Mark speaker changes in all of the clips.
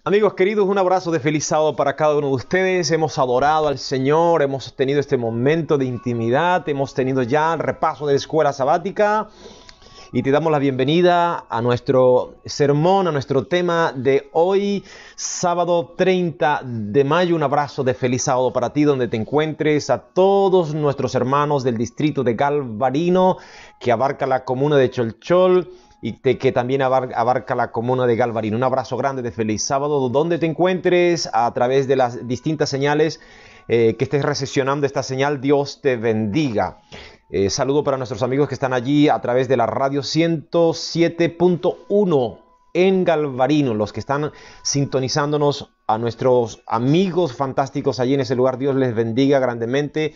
Speaker 1: Amigos queridos, un abrazo de feliz sábado para cada uno de ustedes. Hemos adorado al Señor, hemos tenido este momento de intimidad, hemos tenido ya el repaso de la escuela sabática y te damos la bienvenida a nuestro sermón, a nuestro tema de hoy, sábado 30 de mayo. Un abrazo de feliz sábado para ti donde te encuentres, a todos nuestros hermanos del distrito de Galvarino, que abarca la comuna de Cholchol, y que también abarca la comuna de Galvarino. Un abrazo grande de feliz sábado, donde te encuentres, a través de las distintas señales que estés recepcionando esta señal. Dios te bendiga. Saludo para nuestros amigos que están allí a través de la radio 107.1 en Galvarino, los que están sintonizándonos, a nuestros amigos fantásticos allí en ese lugar. Dios les bendiga grandemente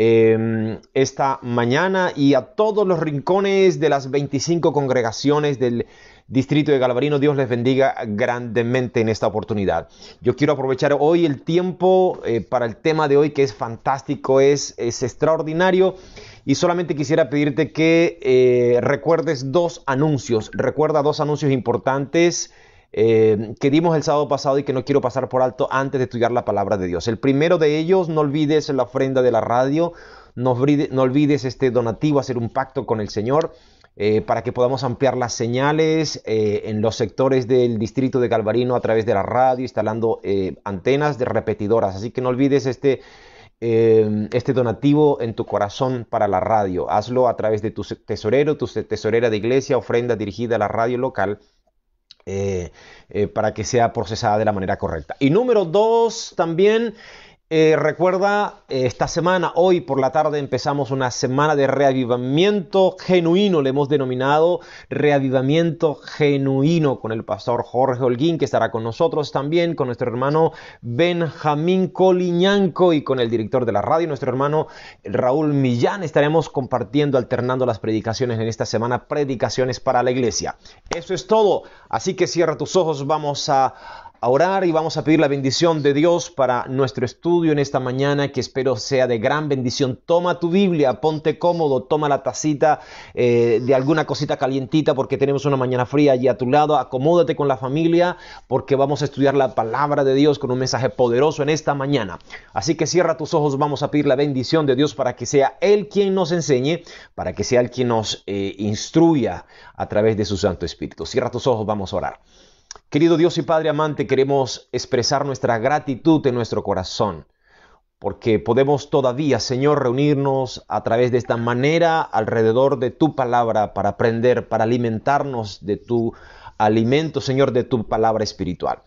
Speaker 1: esta mañana, y a todos los rincones de las 25 congregaciones del distrito de Galvarino. Dios les bendiga grandemente en esta oportunidad. Yo quiero aprovechar hoy el tiempo para el tema de hoy, que es fantástico, es extraordinario, y solamente quisiera pedirte que recuerdes dos anuncios. Recuerda dos anuncios importantes que dimos el sábado pasado y que no quiero pasar por alto antes de estudiar la palabra de Dios. El primero de ellos: no olvides la ofrenda de la radio, no olvides este donativo, hacer un pacto con el Señor para que podamos ampliar las señales en los sectores del distrito de Galvarino a través de la radio, instalando antenas de repetidoras. Así que no olvides este donativo en tu corazón para la radio. Hazlo a través de tu tesorero, tu tesorera de iglesia, ofrenda dirigida a la radio local, para que sea procesada de la manera correcta. Y número dos, también recuerda, esta semana, hoy por la tarde, empezamos una semana de reavivamiento genuino. Le hemos denominado reavivamiento genuino, con el pastor Jorge Holguín, que estará con nosotros también, con nuestro hermano Benjamín Coliñanco y con el director de la radio, nuestro hermano Raúl Millán. Estaremos compartiendo, alternando las predicaciones en esta semana, predicaciones para la iglesia. Eso es todo, así que cierra tus ojos, vamos a orar y vamos a pedir la bendición de Dios para nuestro estudio en esta mañana, que espero sea de gran bendición. Toma tu Biblia, ponte cómodo, toma la tacita de alguna cosita calientita, porque tenemos una mañana fría allí a tu lado. Acomódate con la familia, porque vamos a estudiar la palabra de Dios con un mensaje poderoso en esta mañana. Así que cierra tus ojos, vamos a pedir la bendición de Dios para que sea Él quien nos enseñe, para que sea Él quien nos instruya a través de su Santo Espíritu. Cierra tus ojos, vamos a orar. Querido Dios y Padre amante, queremos expresar nuestra gratitud en nuestro corazón, porque podemos todavía, Señor, reunirnos a través de esta manera alrededor de tu palabra para aprender, para alimentarnos de tu alimento, Señor, de tu palabra espiritual.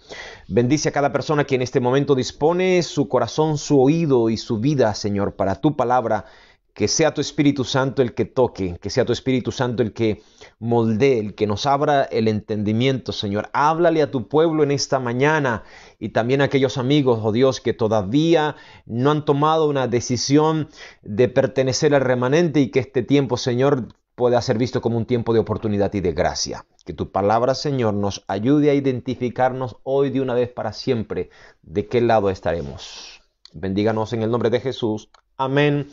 Speaker 1: Bendice a cada persona que en este momento dispone su corazón, su oído y su vida, Señor, para tu palabra. Que sea tu Espíritu Santo el que toque, que sea tu Espíritu Santo el que moldee, el que nos abra el entendimiento, Señor. Háblale a tu pueblo en esta mañana, y también a aquellos amigos, oh Dios, que todavía no han tomado una decisión de pertenecer al remanente, y que este tiempo, Señor, pueda ser visto como un tiempo de oportunidad y de gracia. Que tu palabra, Señor, nos ayude a identificarnos hoy de una vez para siempre de qué lado estaremos. Bendíganos en el nombre de Jesús. Amén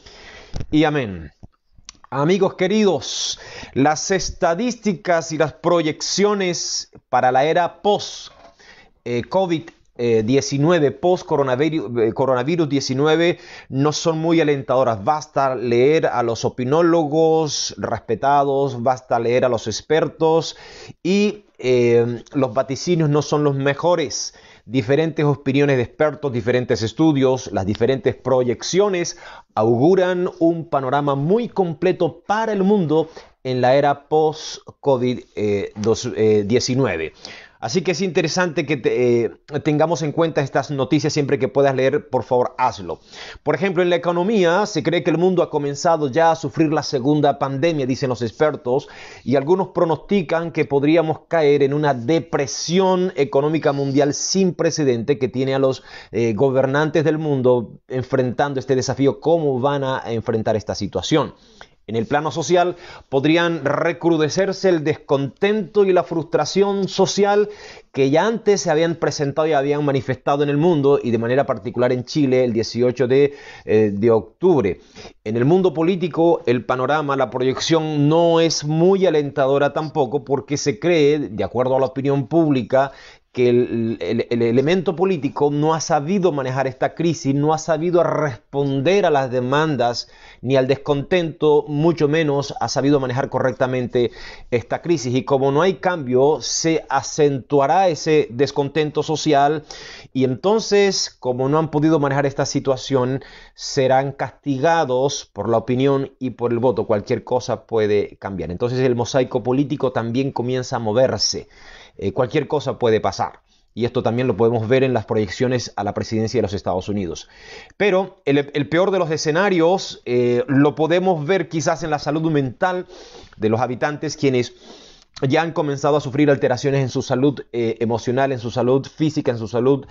Speaker 1: y amén. Amigos queridos, las estadísticas y las proyecciones para la era post-COVID-19, post-coronavirus 19, no son muy alentadoras. Basta leer a los opinólogos respetados, basta leer a los expertos, y los vaticinios no son los mejores. Diferentes opiniones de expertos, diferentes estudios, las diferentes proyecciones auguran un panorama muy completo para el mundo en la era post-COVID-19. Así que es interesante que tengamos en cuenta estas noticias. Siempre que puedas leer, por favor, hazlo. Por ejemplo, en la economía se cree que el mundo ha comenzado ya a sufrir la segunda pandemia, dicen los expertos, y algunos pronostican que podríamos caer en una depresión económica mundial sin precedente, que tiene a los gobernantes del mundo enfrentando este desafío. ¿Cómo van a enfrentar esta situación? En el plano social, podrían recrudecerse el descontento y la frustración social que ya antes se habían presentado y habían manifestado en el mundo, y de manera particular en Chile el 18 de octubre. En el mundo político el panorama, la proyección no es muy alentadora tampoco, porque se cree, de acuerdo a la opinión pública, que el elemento político no ha sabido manejar esta crisis, no ha sabido responder a las demandas ni al descontento, mucho menos ha sabido manejar correctamente esta crisis. Y como no hay cambio, se acentuará ese descontento social, y entonces, como no han podido manejar esta situación, serán castigados por la opinión y por el voto. Cualquier cosa puede cambiar. Entonces el mosaico político también comienza a moverse. Cualquier cosa puede pasar. Y esto también lo podemos ver en las proyecciones a la presidencia de los Estados Unidos. Pero el peor de los escenarios lo podemos ver quizás en la salud mental de los habitantes, quienes ya han comenzado a sufrir alteraciones en su salud emocional, en su salud física, en su salud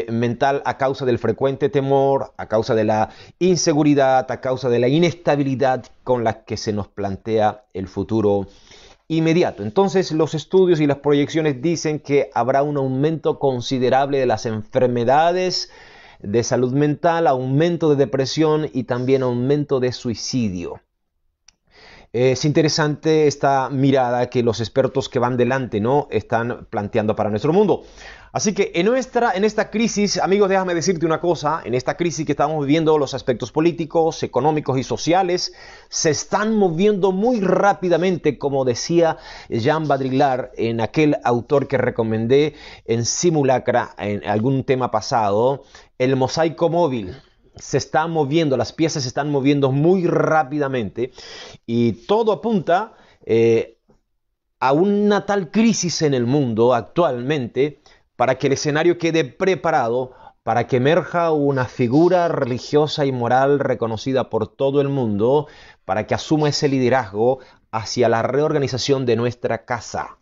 Speaker 1: mental, a causa del frecuente temor, a causa de la inseguridad, a causa de la inestabilidad con la que se nos plantea el futuro inmediato. Entonces los estudios y las proyecciones dicen que habrá un aumento considerable de las enfermedades de salud mental, aumento de depresión y también aumento de suicidio. Es interesante esta mirada que los expertos que van delante, ¿no?, están planteando para nuestro mundo. Así que en esta crisis, amigos, déjame decirte una cosa. En esta crisis que estamos viviendo, los aspectos políticos, económicos y sociales se están moviendo muy rápidamente, como decía Jean Baudrillard en aquel autor que recomendé en Simulacra, en algún tema pasado, el mosaico móvil. Se está moviendo, las piezas se están moviendo muy rápidamente, y todo apunta a una tal crisis en el mundo actualmente para que el escenario quede preparado para que emerja una figura religiosa y moral reconocida por todo el mundo, para que asuma ese liderazgo hacia la reorganización de nuestra casa.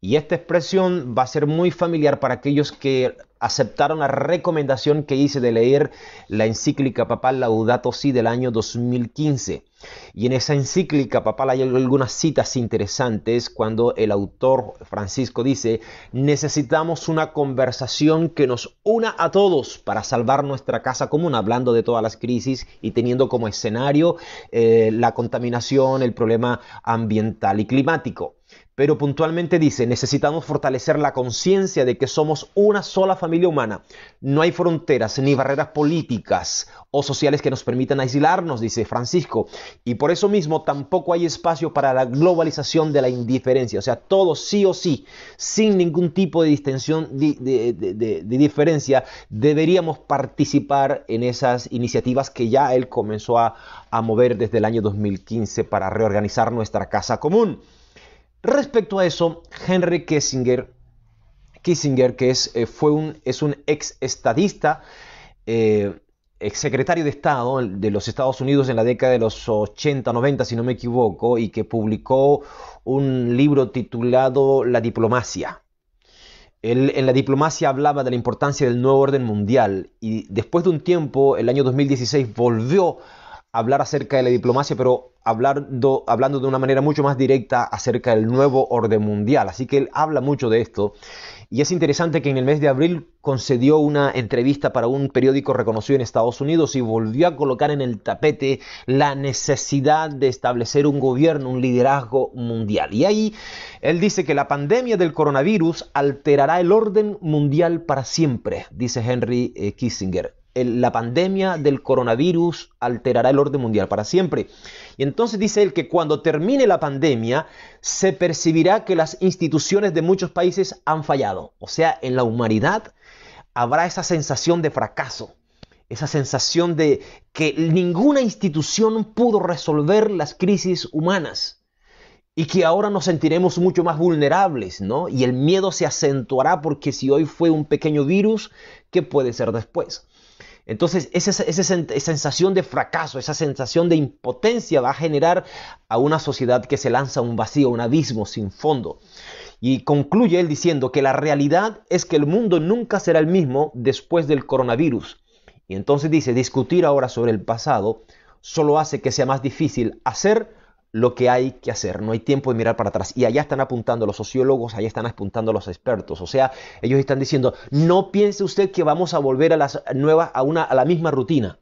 Speaker 1: Y esta expresión va a ser muy familiar para aquellos que aceptaron la recomendación que hice de leer la encíclica papal Laudato Si del año 2015. Y en esa encíclica papal hay algunas citas interesantes cuando el autor Francisco dice: necesitamos una conversación que nos una a todos para salvar nuestra casa común, hablando de todas las crisis y teniendo como escenario la contaminación, el problema ambiental y climático. Pero puntualmente dice: necesitamos fortalecer la conciencia de que somos una sola familia humana. No hay fronteras ni barreras políticas o sociales que nos permitan aislarnos, dice Francisco. Y por eso mismo tampoco hay espacio para la globalización de la indiferencia. O sea, todos sí o sí, sin ningún tipo de distinción, de diferencia, deberíamos participar en esas iniciativas que ya él comenzó a mover desde el año 2015 para reorganizar nuestra casa común. Respecto a eso, Henry Kissinger, que es un ex estadista, ex secretario de Estado de los Estados Unidos en la década de los 80, 90, si no me equivoco, y que publicó un libro titulado La diplomacia. Él en la diplomacia hablaba de la importancia del nuevo orden mundial, y después de un tiempo, el año 2016, volvió a hablar acerca de la diplomacia, pero hablando de una manera mucho más directa acerca del nuevo orden mundial. Así que él habla mucho de esto. Y es interesante que en el mes de abril concedió una entrevista para un periódico reconocido en Estados Unidos y volvió a colocar en el tapete la necesidad de establecer un gobierno, un liderazgo mundial. Y ahí él dice que la pandemia del coronavirus alterará el orden mundial para siempre, dice Henry Kissinger. La pandemia del coronavirus alterará el orden mundial para siempre. Y entonces dice él que cuando termine la pandemia se percibirá que las instituciones de muchos países han fallado. O sea, en la humanidad habrá esa sensación de fracaso, esa sensación de que ninguna institución pudo resolver las crisis humanas y que ahora nos sentiremos mucho más vulnerables, ¿no? Y el miedo se acentuará porque si hoy fue un pequeño virus, ¿qué puede ser después? Entonces, esa sensación de fracaso, esa sensación de impotencia va a generar a una sociedad que se lanza a un vacío, un abismo sin fondo. Y concluye él diciendo que la realidad es que el mundo nunca será el mismo después del coronavirus. Y entonces dice, discutir ahora sobre el pasado solo hace que sea más difícil hacer lo que hay que hacer. No hay tiempo de mirar para atrás. Y allá están apuntando los sociólogos, allá están apuntando los expertos. O sea, ellos están diciendo, no piense usted que vamos a volver a la misma rutina,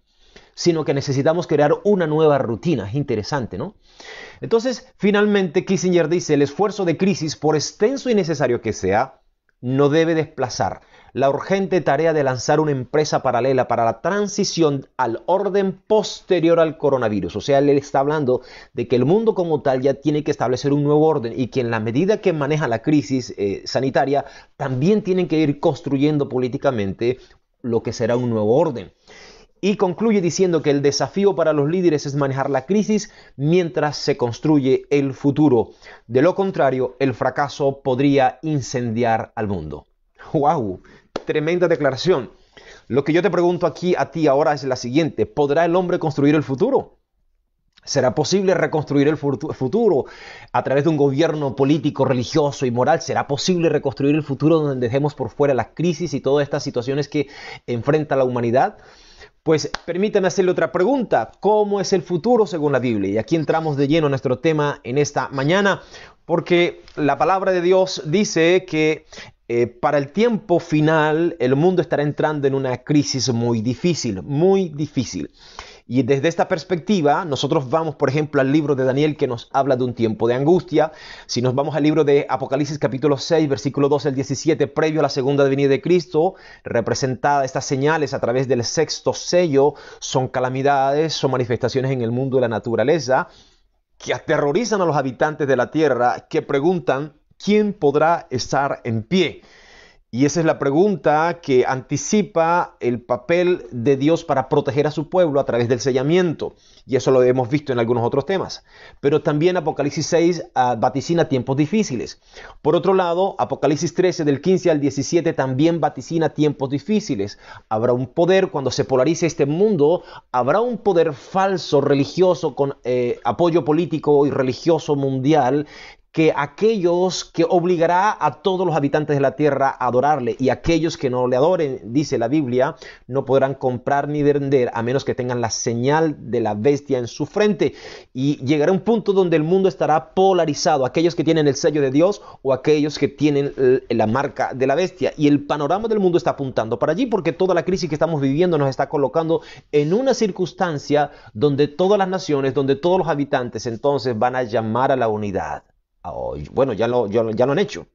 Speaker 1: sino que necesitamos crear una nueva rutina. Es interesante, ¿no? Entonces, finalmente, Kissinger dice, el esfuerzo de crisis, por extenso y necesario que sea, no debe desplazar la urgente tarea de lanzar una empresa paralela para la transición al orden posterior al coronavirus. O sea, él está hablando de que el mundo como tal ya tiene que establecer un nuevo orden y que en la medida que maneja la crisis sanitaria, también tienen que ir construyendo políticamente lo que será un nuevo orden. Y concluye diciendo que el desafío para los líderes es manejar la crisis mientras se construye el futuro. De lo contrario, el fracaso podría incendiar al mundo. ¡Wow! Tremenda declaración. Lo que yo te pregunto aquí a ti ahora es la siguiente. ¿Podrá el hombre construir el futuro? ¿Será posible reconstruir el futuro a través de un gobierno político, religioso y moral? ¿Será posible reconstruir el futuro donde dejemos por fuera las crisis y todas estas situaciones que enfrenta la humanidad? Pues permítame hacerle otra pregunta. ¿Cómo es el futuro según la Biblia? Y aquí entramos de lleno a nuestro tema en esta mañana, porque la palabra de Dios dice que para el tiempo final el mundo estará entrando en una crisis muy difícil, muy difícil. Y desde esta perspectiva, nosotros vamos, por ejemplo, al libro de Daniel que nos habla de un tiempo de angustia. Si nos vamos al libro de Apocalipsis capítulo 6, versículo 12 al 17, previo a la segunda venida de Cristo, representada estas señales a través del sexto sello, son calamidades, son manifestaciones en el mundo de la naturaleza que aterrorizan a los habitantes de la tierra, que preguntan, ¿quién podrá estar en pie? Y esa es la pregunta que anticipa el papel de Dios para proteger a su pueblo a través del sellamiento. Y eso lo hemos visto en algunos otros temas. Pero también Apocalipsis 6 vaticina tiempos difíciles. Por otro lado, Apocalipsis 13 del 15 al 17 también vaticina tiempos difíciles. Habrá un poder, cuando se polarice este mundo, habrá un poder falso, religioso, con apoyo político y religioso mundial, que aquellos que obligará a todos los habitantes de la tierra a adorarle, y aquellos que no le adoren, dice la Biblia, no podrán comprar ni vender a menos que tengan la señal de la bestia en su frente. Y llegará un punto donde el mundo estará polarizado, aquellos que tienen el sello de Dios o aquellos que tienen la marca de la bestia. Y el panorama del mundo está apuntando para allí, porque toda la crisis que estamos viviendo nos está colocando en una circunstancia donde todas las naciones, donde todos los habitantes entonces van a llamar a la unidad. Bueno, ya lo han hecho.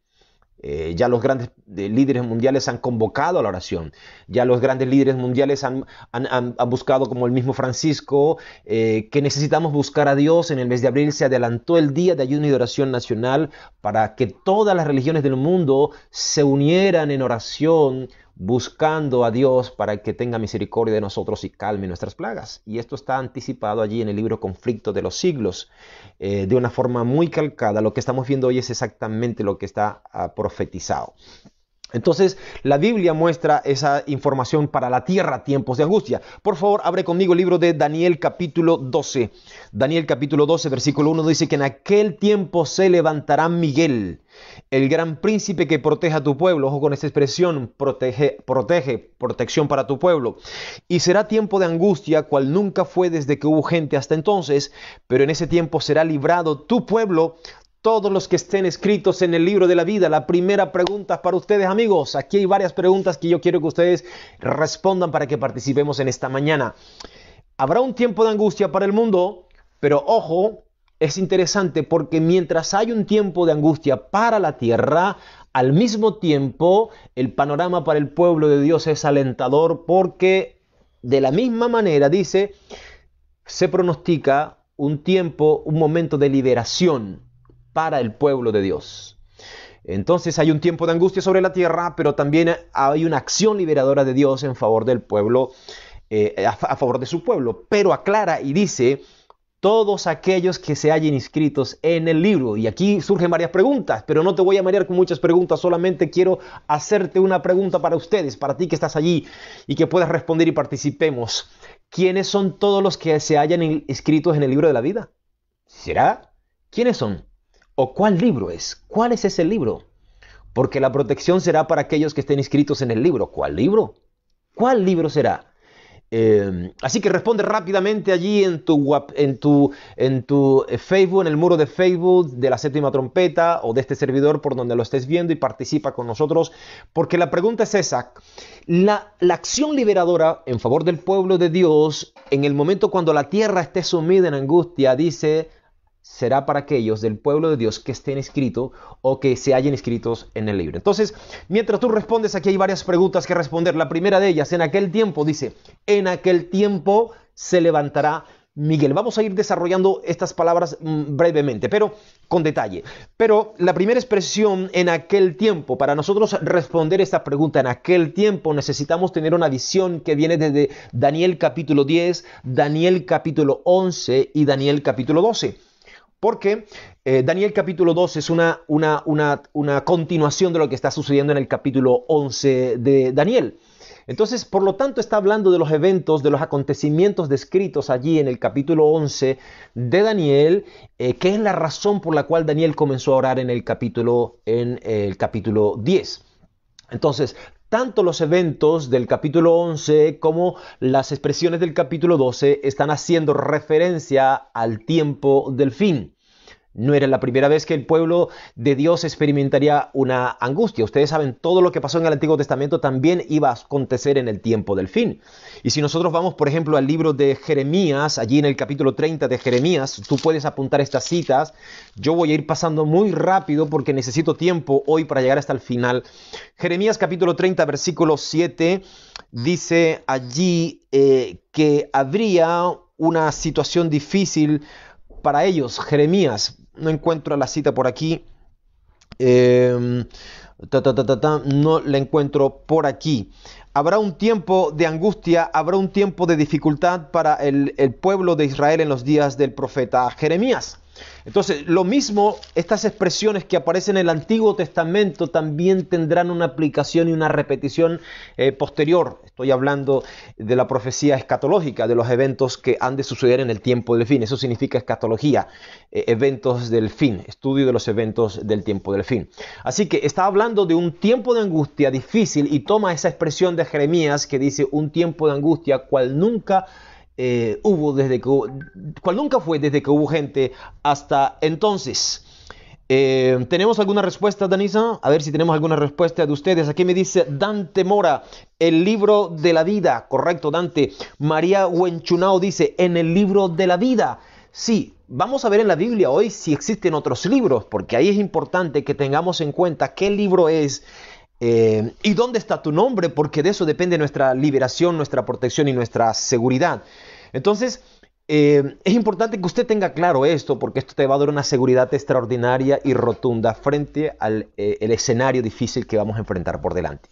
Speaker 1: Ya los grandes líderes mundiales han convocado a la oración. Ya los grandes líderes mundiales han buscado, como el mismo Francisco, que necesitamos buscar a Dios. En el mes de abril se adelantó el día de ayuno y de oración nacional para que todas las religiones del mundo se unieran en oración, buscando a Dios para que tenga misericordia de nosotros y calme nuestras plagas. Y esto está anticipado allí en el libro Conflicto de los Siglos, de una forma muy calcada. Lo que estamos viendo hoy es exactamente lo que está profetizado. Entonces, la Biblia muestra esa información para la tierra, tiempos de angustia. Por favor, abre conmigo el libro de Daniel capítulo 12. Daniel capítulo 12, versículo 1 dice que en aquel tiempo se levantará Miguel, el gran príncipe que protege a tu pueblo. Ojo con esta expresión, protección para tu pueblo. Y será tiempo de angustia, cual nunca fue desde que hubo gente hasta entonces, pero en ese tiempo será librado tu pueblo, todos los que estén escritos en el libro de la vida. La primera pregunta para ustedes, amigos. Aquí hay varias preguntas que yo quiero que ustedes respondan para que participemos en esta mañana. Habrá un tiempo de angustia para el mundo, pero ojo, es interesante porque mientras hay un tiempo de angustia para la tierra, al mismo tiempo el panorama para el pueblo de Dios es alentador, porque de la misma manera, dice, se pronostica un tiempo, un momento de liberación para el pueblo de Dios. Entonces hay un tiempo de angustia sobre la tierra, pero también hay una acción liberadora de Dios en favor del pueblo, a favor de su pueblo. Pero aclara y dice, todos aquellos que se hallen inscritos en el libro. Y aquí surgen varias preguntas, pero no te voy a marear con muchas preguntas, solamente quiero hacerte una pregunta para ustedes, para ti que estás allí y que puedas responder y participemos. ¿Quiénes son todos los que se hallan inscritos en el libro de la vida? ¿Será? ¿Quiénes son? ¿O cuál libro es? ¿Cuál es ese libro? Porque la protección será para aquellos que estén inscritos en el libro. ¿Cuál libro? ¿Cuál libro será? Así que responde rápidamente allí en tu Facebook, en el muro de Facebook de la Séptima Trompeta o de este servidor por donde lo estés viendo, y participa con nosotros, porque la pregunta es esa. La acción liberadora en favor del pueblo de Dios en el momento cuando la tierra esté sumida en angustia, dice, será para aquellos del pueblo de Dios que estén inscritos o que se hayan inscritos en el libro. Entonces, mientras tú respondes, aquí hay varias preguntas que responder. La primera de ellas, en aquel tiempo, dice, en aquel tiempo se levantará Miguel. Vamos a ir desarrollando estas palabras brevemente, pero con detalle. Pero la primera expresión, en aquel tiempo, para nosotros responder esta pregunta, en aquel tiempo, necesitamos tener una visión que viene desde Daniel capítulo 10, Daniel capítulo 11 y Daniel capítulo 12. Porque Daniel capítulo 2 es una continuación de lo que está sucediendo en el capítulo 11 de Daniel. Entonces, por lo tanto, está hablando de los eventos, de los acontecimientos descritos allí en el capítulo 11 de Daniel, que es la razón por la cual Daniel comenzó a orar en el capítulo 10. Entonces, tanto los eventos del capítulo 11 como las expresiones del capítulo 12 están haciendo referencia al tiempo del fin. No era la primera vez que el pueblo de Dios experimentaría una angustia. Ustedes saben, todo lo que pasó en el Antiguo Testamento también iba a acontecer en el tiempo del fin. Y si nosotros vamos, por ejemplo, al libro de Jeremías, allí en el capítulo 30 de Jeremías, tú puedes apuntar estas citas. Yo voy a ir pasando muy rápido porque necesito tiempo hoy para llegar hasta el final. Jeremías capítulo 30, versículo 7, dice allí que habría una situación difícil para ellos. Jeremías, no encuentro la cita por aquí, no la encuentro por aquí. Habrá un tiempo de angustia, habrá un tiempo de dificultad para el pueblo de Israel en los días del profeta Jeremías. Entonces, lo mismo, estas expresiones que aparecen en el Antiguo Testamento también tendrán una aplicación y una repetición posterior. Estoy hablando de la profecía escatológica, de los eventos que han de suceder en el tiempo del fin. Eso significa escatología, eventos del fin, estudio de los eventos del tiempo del fin. Así que está hablando de un tiempo de angustia difícil y toma esa expresión de Jeremías que dice un tiempo de angustia cual nunca cual nunca fue desde que hubo gente hasta entonces. ¿Tenemos alguna respuesta, Danisa? A ver si tenemos alguna respuesta de ustedes. Aquí me dice Dante Mora, el libro de la vida. Correcto, Dante. María Huenchunao dice, en el libro de la vida. Sí, vamos a ver en la Biblia hoy si existen otros libros, porque ahí es importante que tengamos en cuenta qué libro es y dónde está tu nombre, porque de eso depende nuestra liberación, nuestra protección y nuestra seguridad. Entonces, es importante que usted tenga claro esto, porque esto te va a dar una seguridad extraordinaria y rotunda frente al el escenario difícil que vamos a enfrentar por delante.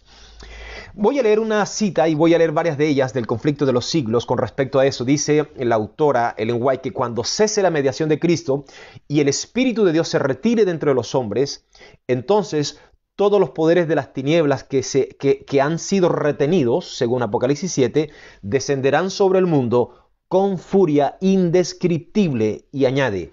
Speaker 1: Voy a leer una cita y voy a leer varias de ellas del conflicto de los siglos con respecto a eso. Dice la autora Ellen White que cuando cese la mediación de Cristo y el Espíritu de Dios se retire dentro de los hombres, entonces todos los poderes de las tinieblas que han sido retenidos, según Apocalipsis 7, descenderán sobre el mundo con furia indescriptible. Y añade,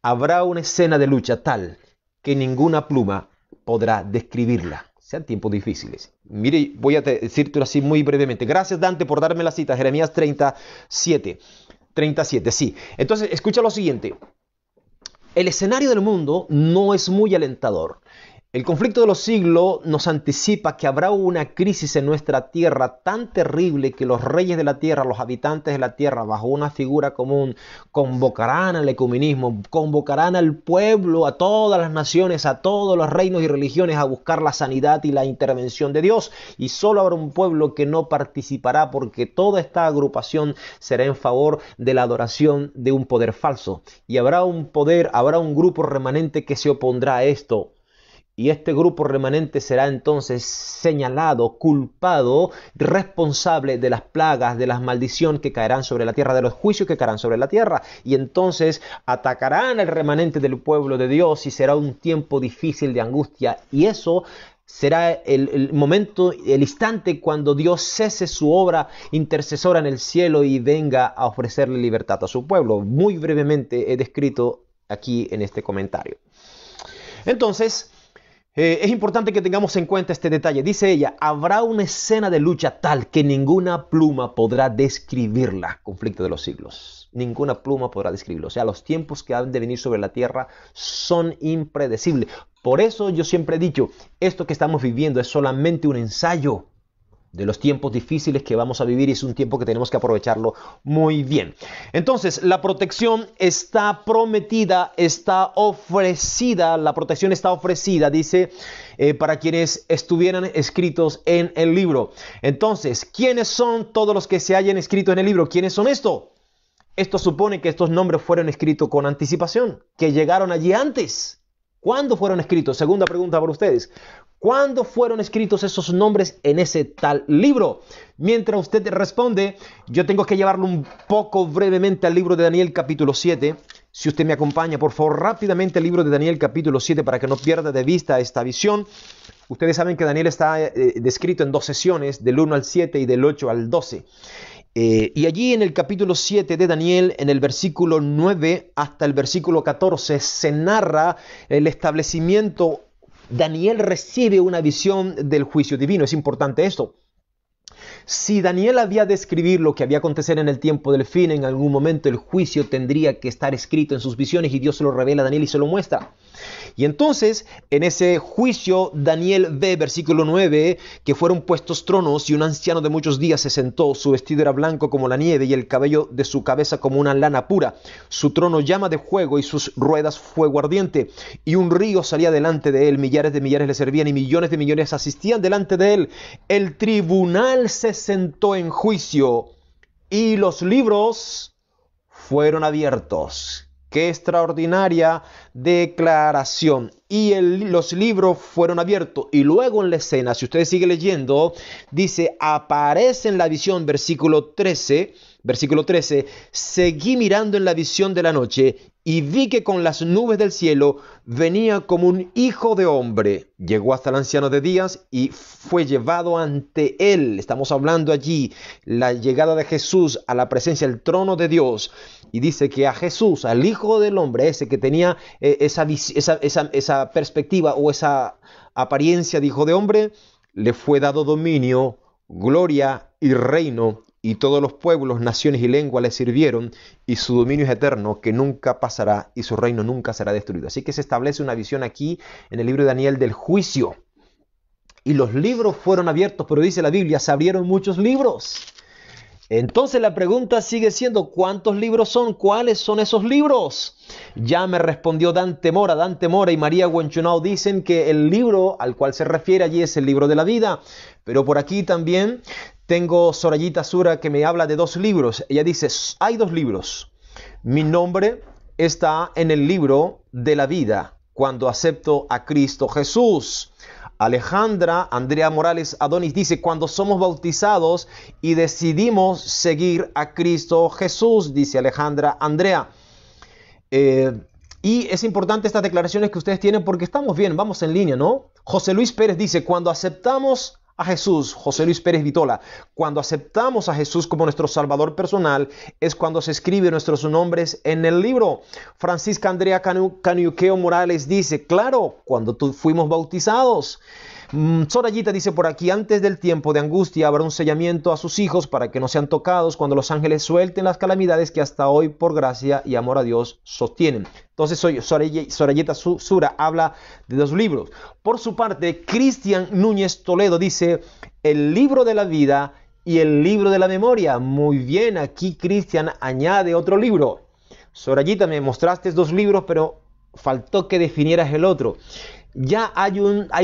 Speaker 1: habrá una escena de lucha tal que ninguna pluma podrá describirla. Sean tiempos difíciles. Mire, voy a decírtelo así muy brevemente. Gracias, Dante, por darme la cita. Jeremías 37, sí. Entonces, escucha lo siguiente. El escenario del mundo no es muy alentador. El conflicto de los siglos nos anticipa que habrá una crisis en nuestra tierra tan terrible que los reyes de la tierra, los habitantes de la tierra, bajo una figura común, convocarán al ecumenismo, convocarán al pueblo, a todas las naciones, a todos los reinos y religiones a buscar la sanidad y la intervención de Dios. Y solo habrá un pueblo que no participará porque toda esta agrupación será en favor de la adoración de un poder falso. Y habrá un grupo remanente que se opondrá a esto. Y este grupo remanente será entonces señalado, culpado, responsable de las plagas, de las maldiciones que caerán sobre la tierra, de los juicios que caerán sobre la tierra. Y entonces atacarán al remanente del pueblo de Dios y será un tiempo difícil de angustia. Y eso será el momento, el instante cuando Dios cese su obra intercesora en el cielo y venga a ofrecerle libertad a su pueblo. Muy brevemente he descrito aquí en este comentario. Entonces, Es importante que tengamos en cuenta este detalle. Dice ella, habrá una escena de lucha tal que ninguna pluma podrá describirla. Conflicto de los siglos. Ninguna pluma podrá describirlo. O sea, los tiempos que han de venir sobre la tierra son impredecibles. Por eso yo siempre he dicho, esto que estamos viviendo es solamente un ensayo de los tiempos difíciles que vamos a vivir y es un tiempo que tenemos que aprovecharlo muy bien. Entonces, la protección está prometida, está ofrecida, la protección está ofrecida, dice, para quienes estuvieran escritos en el libro. Entonces, ¿quiénes son todos los que se hayan escrito en el libro? ¿Quiénes son estos? Esto supone que estos nombres fueron escritos con anticipación, que llegaron allí antes. ¿Cuándo fueron escritos? Segunda pregunta para ustedes. ¿Cuándo fueron escritos esos nombres en ese tal libro? Mientras usted responde, yo tengo que llevarlo un poco brevemente al libro de Daniel capítulo 7. Si usted me acompaña, por favor, rápidamente al libro de Daniel capítulo 7 para que no pierda de vista esta visión. Ustedes saben que Daniel está descrito en 2 sesiones, del 1 al 7 y del 8 al 12. Y allí en el capítulo 7 de Daniel, en el versículo 9 hasta el versículo 14, se narra el establecimiento. Daniel recibe una visión del juicio divino. Es importante esto. Si Daniel había de escribir lo que había acontecer en el tiempo del fin, en algún momento el juicio tendría que estar escrito en sus visiones y Dios se lo revela a Daniel y se lo muestra. Y entonces, en ese juicio, Daniel ve, versículo 9, que fueron puestos tronos y un anciano de muchos días se sentó. Su vestido era blanco como la nieve y el cabello de su cabeza como una lana pura. Su trono llama de fuego y sus ruedas fuego ardiente. Y un río salía delante de él. Millares de millares le servían y millones de millones asistían delante de él. El tribunal se sentó en juicio y los libros fueron abiertos. ¡Qué extraordinaria declaración! Y los libros fueron abiertos. Y luego en la escena, si usted sigue leyendo, dice, aparece en la visión, versículo 13, seguí mirando en la visión de la noche y vi que con las nubes del cielo venía como un hijo de hombre. Llegó hasta el anciano de días y fue llevado ante él. Estamos hablando allí, la llegada de Jesús a la presencia del trono de Dios. Y dice que a Jesús, al Hijo del Hombre, ese que tenía esa perspectiva o esa apariencia de Hijo de Hombre, le fue dado dominio, gloria y reino, y todos los pueblos, naciones y lenguas le sirvieron, y su dominio es eterno, que nunca pasará, y su reino nunca será destruido. Así que se establece una visión aquí en el libro de Daniel del juicio. Y los libros fueron abiertos, pero dice la Biblia, se abrieron muchos libros. Entonces la pregunta sigue siendo, ¿cuántos libros son? ¿Cuáles son esos libros? Ya me respondió Dante Mora y María Guanchunao dicen que el libro al cual se refiere allí es el libro de la vida. Pero por aquí también tengo Sorayita Sura que me habla de 2 libros. Ella dice, hay 2 libros. Mi nombre está en el libro de la vida cuando acepto a Cristo Jesús. Andrea Morales Adonis dice, cuando somos bautizados y decidimos seguir a Cristo Jesús, dice Andrea. Y es importante estas declaraciones que ustedes tienen porque estamos bien, vamos en línea, ¿no? José Luis Pérez dice, cuando aceptamos a Jesús, José Luis Pérez Vitola, cuando aceptamos a Jesús como nuestro Salvador personal, es cuando se escriben nuestros nombres en el libro. Francisca Andrea Caniuqueo Morales dice, claro, cuando fuimos bautizados. Sorayita dice por aquí, antes del tiempo de angustia habrá un sellamiento a sus hijos para que no sean tocados cuando los ángeles suelten las calamidades que hasta hoy por gracia y amor a Dios sostienen. Entonces Sorayita Sura habla de 2 libros. Por su parte, Cristian Núñez Toledo dice el libro de la vida y el libro de la memoria. Muy bien, aquí Cristian añade otro libro. Sorayita, me mostraste 2 libros, pero faltó que definieras el otro. Ya hay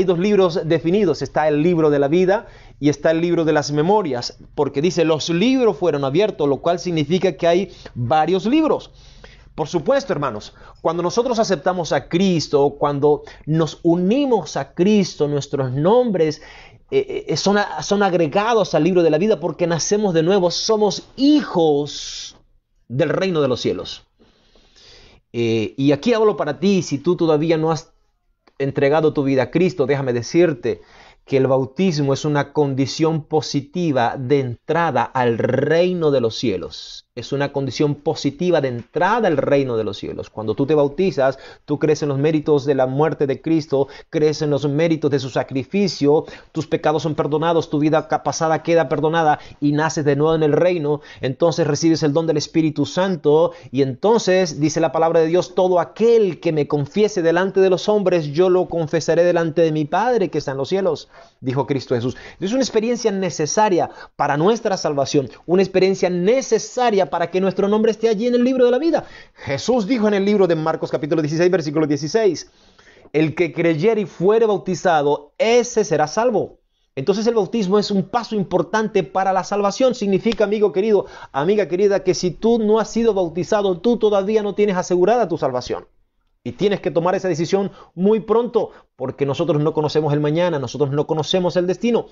Speaker 1: 2 libros definidos, está el libro de la vida y está el libro de las memorias, porque dice los libros fueron abiertos, lo cual significa que hay varios libros. Por supuesto, hermanos, cuando nosotros aceptamos a Cristo, cuando nos unimos a Cristo, nuestros nombres son agregados al libro de la vida porque nacemos de nuevo, somos hijos del reino de los cielos. Y aquí hablo para ti, si tú todavía no has entregado tu vida a Cristo, déjame decirte que el bautismo es una condición positiva de entrada al reino de los cielos. es una condición positiva de entrada al reino de los cielos. Cuando tú te bautizas, tú crees en los méritos de la muerte de Cristo, crees en los méritos de su sacrificio, tus pecados son perdonados, tu vida pasada queda perdonada y naces de nuevo en el reino. Entonces recibes el don del Espíritu Santo y entonces dice la palabra de Dios: todo aquel que me confiese delante de los hombres, yo lo confesaré delante de mi Padre que está en los cielos, dijo Cristo Jesús. Es una experiencia necesaria para nuestra salvación, una experiencia necesaria para que nuestro nombre esté allí en el libro de la vida. Jesús dijo en el libro de Marcos capítulo 16, versículo 16, el que creyere y fuere bautizado, ese será salvo. Entonces el bautismo es un paso importante para la salvación. Significa, amigo querido, amiga querida, que si tú no has sido bautizado, tú todavía no tienes asegurada tu salvación. Y tienes que tomar esa decisión muy pronto, porque nosotros no conocemos el mañana, nosotros no conocemos el destino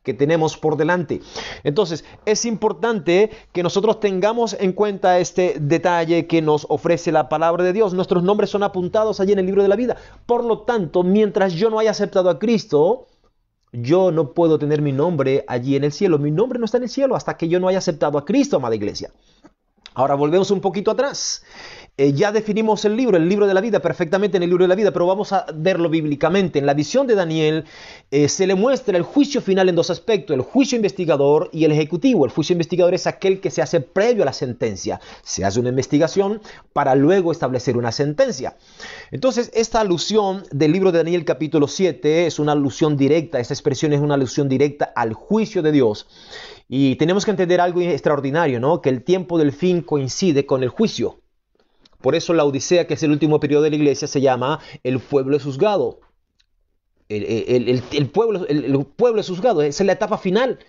Speaker 1: que tenemos por delante. Entonces, es importante que nosotros tengamos en cuenta este detalle que nos ofrece la palabra de Dios. Nuestros nombres son apuntados allí en el libro de la vida. Por lo tanto, mientras yo no haya aceptado a Cristo, yo no puedo tener mi nombre allí en el cielo. Mi nombre no está en el cielo hasta que yo no haya aceptado a Cristo, amada iglesia. Ahora volvemos un poquito atrás. Ya definimos el libro de la vida, perfectamente en el libro de la vida, pero vamos a verlo bíblicamente. En la visión de Daniel se le muestra el juicio final en dos aspectos: el juicio investigador y el ejecutivo. El juicio investigador es aquel que se hace previo a la sentencia. Se hace una investigación para luego establecer una sentencia. Entonces, esta alusión del libro de Daniel capítulo 7 es una alusión directa, esta expresión es una alusión directa al juicio de Dios. Y tenemos que entender algo extraordinario, ¿no? Que el tiempo del fin coincide con el juicio. Por eso la Odisea, que es el último periodo de la iglesia, se llama el pueblo es juzgado. El pueblo es juzgado, esa es la etapa final,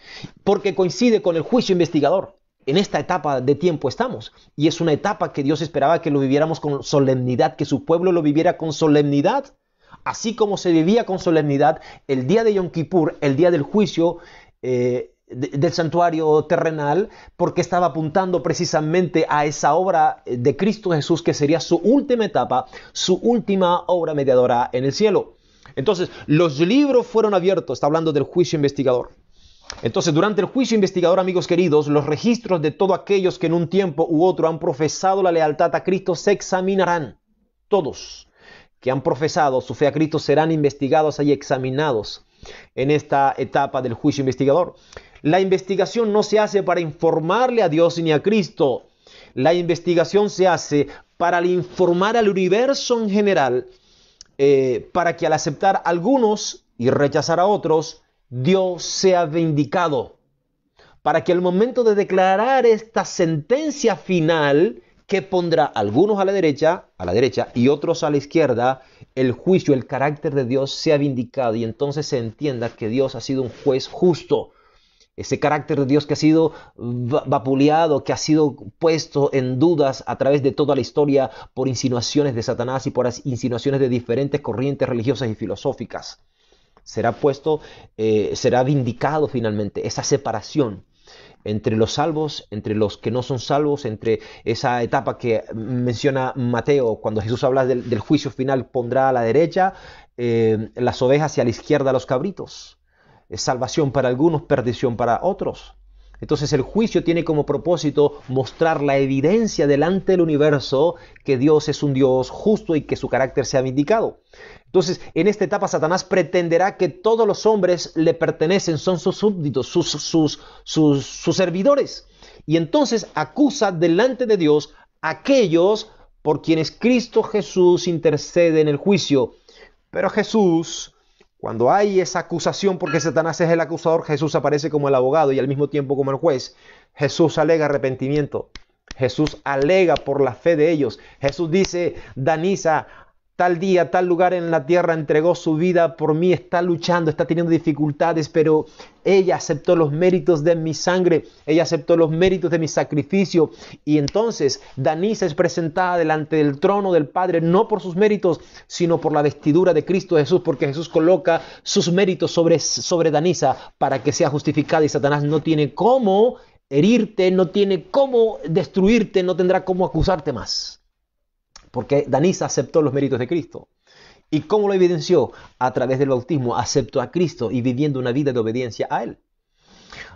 Speaker 1: porque coincide con el juicio investigador. En esta etapa de tiempo estamos, y es una etapa que Dios esperaba que lo viviéramos con solemnidad, que su pueblo lo viviera con solemnidad, así como se vivía con solemnidad el día de Yom Kippur, el día del juicio del santuario terrenal, porque estaba apuntando precisamente a esa obra de Cristo Jesús, que sería su última etapa, su última obra mediadora en el cielo. Entonces, los libros fueron abiertos, está hablando del juicio investigador. Entonces, durante el juicio investigador, amigos queridos, los registros de todos aquellos que en un tiempo u otro han profesado la lealtad a Cristo se examinarán. Todos que han profesado su fe a Cristo serán investigados y examinados en esta etapa del juicio investigador. La investigación no se hace para informarle a Dios ni a Cristo. La investigación se hace para informar al universo en general, para que al aceptar a algunos y rechazar a otros, Dios sea vindicado. Para que al momento de declarar esta sentencia final, que pondrá algunos a la derecha y otros a la izquierda, el juicio, el carácter de Dios sea vindicado y entonces se entienda que Dios ha sido un juez justo. Ese carácter de Dios que ha sido vapuleado, que ha sido puesto en dudas a través de toda la historia por insinuaciones de Satanás y por insinuaciones de diferentes corrientes religiosas y filosóficas. Será vindicado finalmente esa separación entre los salvos, entre los que no son salvos, entre esa etapa que menciona Mateo, cuando Jesús habla del juicio final, pondrá a la derecha las ovejas y a la izquierda los cabritos. Es salvación para algunos, perdición para otros. Entonces el juicio tiene como propósito mostrar la evidencia delante del universo que Dios es un Dios justo y que su carácter sea vindicado. Entonces, en esta etapa Satanás pretenderá que todos los hombres le pertenecen, son sus súbditos, sus servidores. Y entonces acusa delante de Dios a aquellos por quienes Cristo Jesús intercede en el juicio. Pero Jesús, cuando hay esa acusación, porque Satanás es el acusador, Jesús aparece como el abogado y al mismo tiempo como el juez. Jesús alega arrepentimiento. Jesús alega por la fe de ellos. Jesús dice: Danisa, tal día, tal lugar en la tierra entregó su vida por mí, está luchando, está teniendo dificultades, pero ella aceptó los méritos de mi sangre, ella aceptó los méritos de mi sacrificio. Y entonces Danisa es presentada delante del trono del Padre, no por sus méritos, sino por la vestidura de Cristo Jesús, porque Jesús coloca sus méritos sobre Danisa para que sea justificada, y Satanás no tiene cómo herirte, no tiene cómo destruirte, no tendrá cómo acusarte más. Porque Danisa aceptó los méritos de Cristo. ¿Y cómo lo evidenció? A través del bautismo. Aceptó a Cristo y viviendo una vida de obediencia a Él.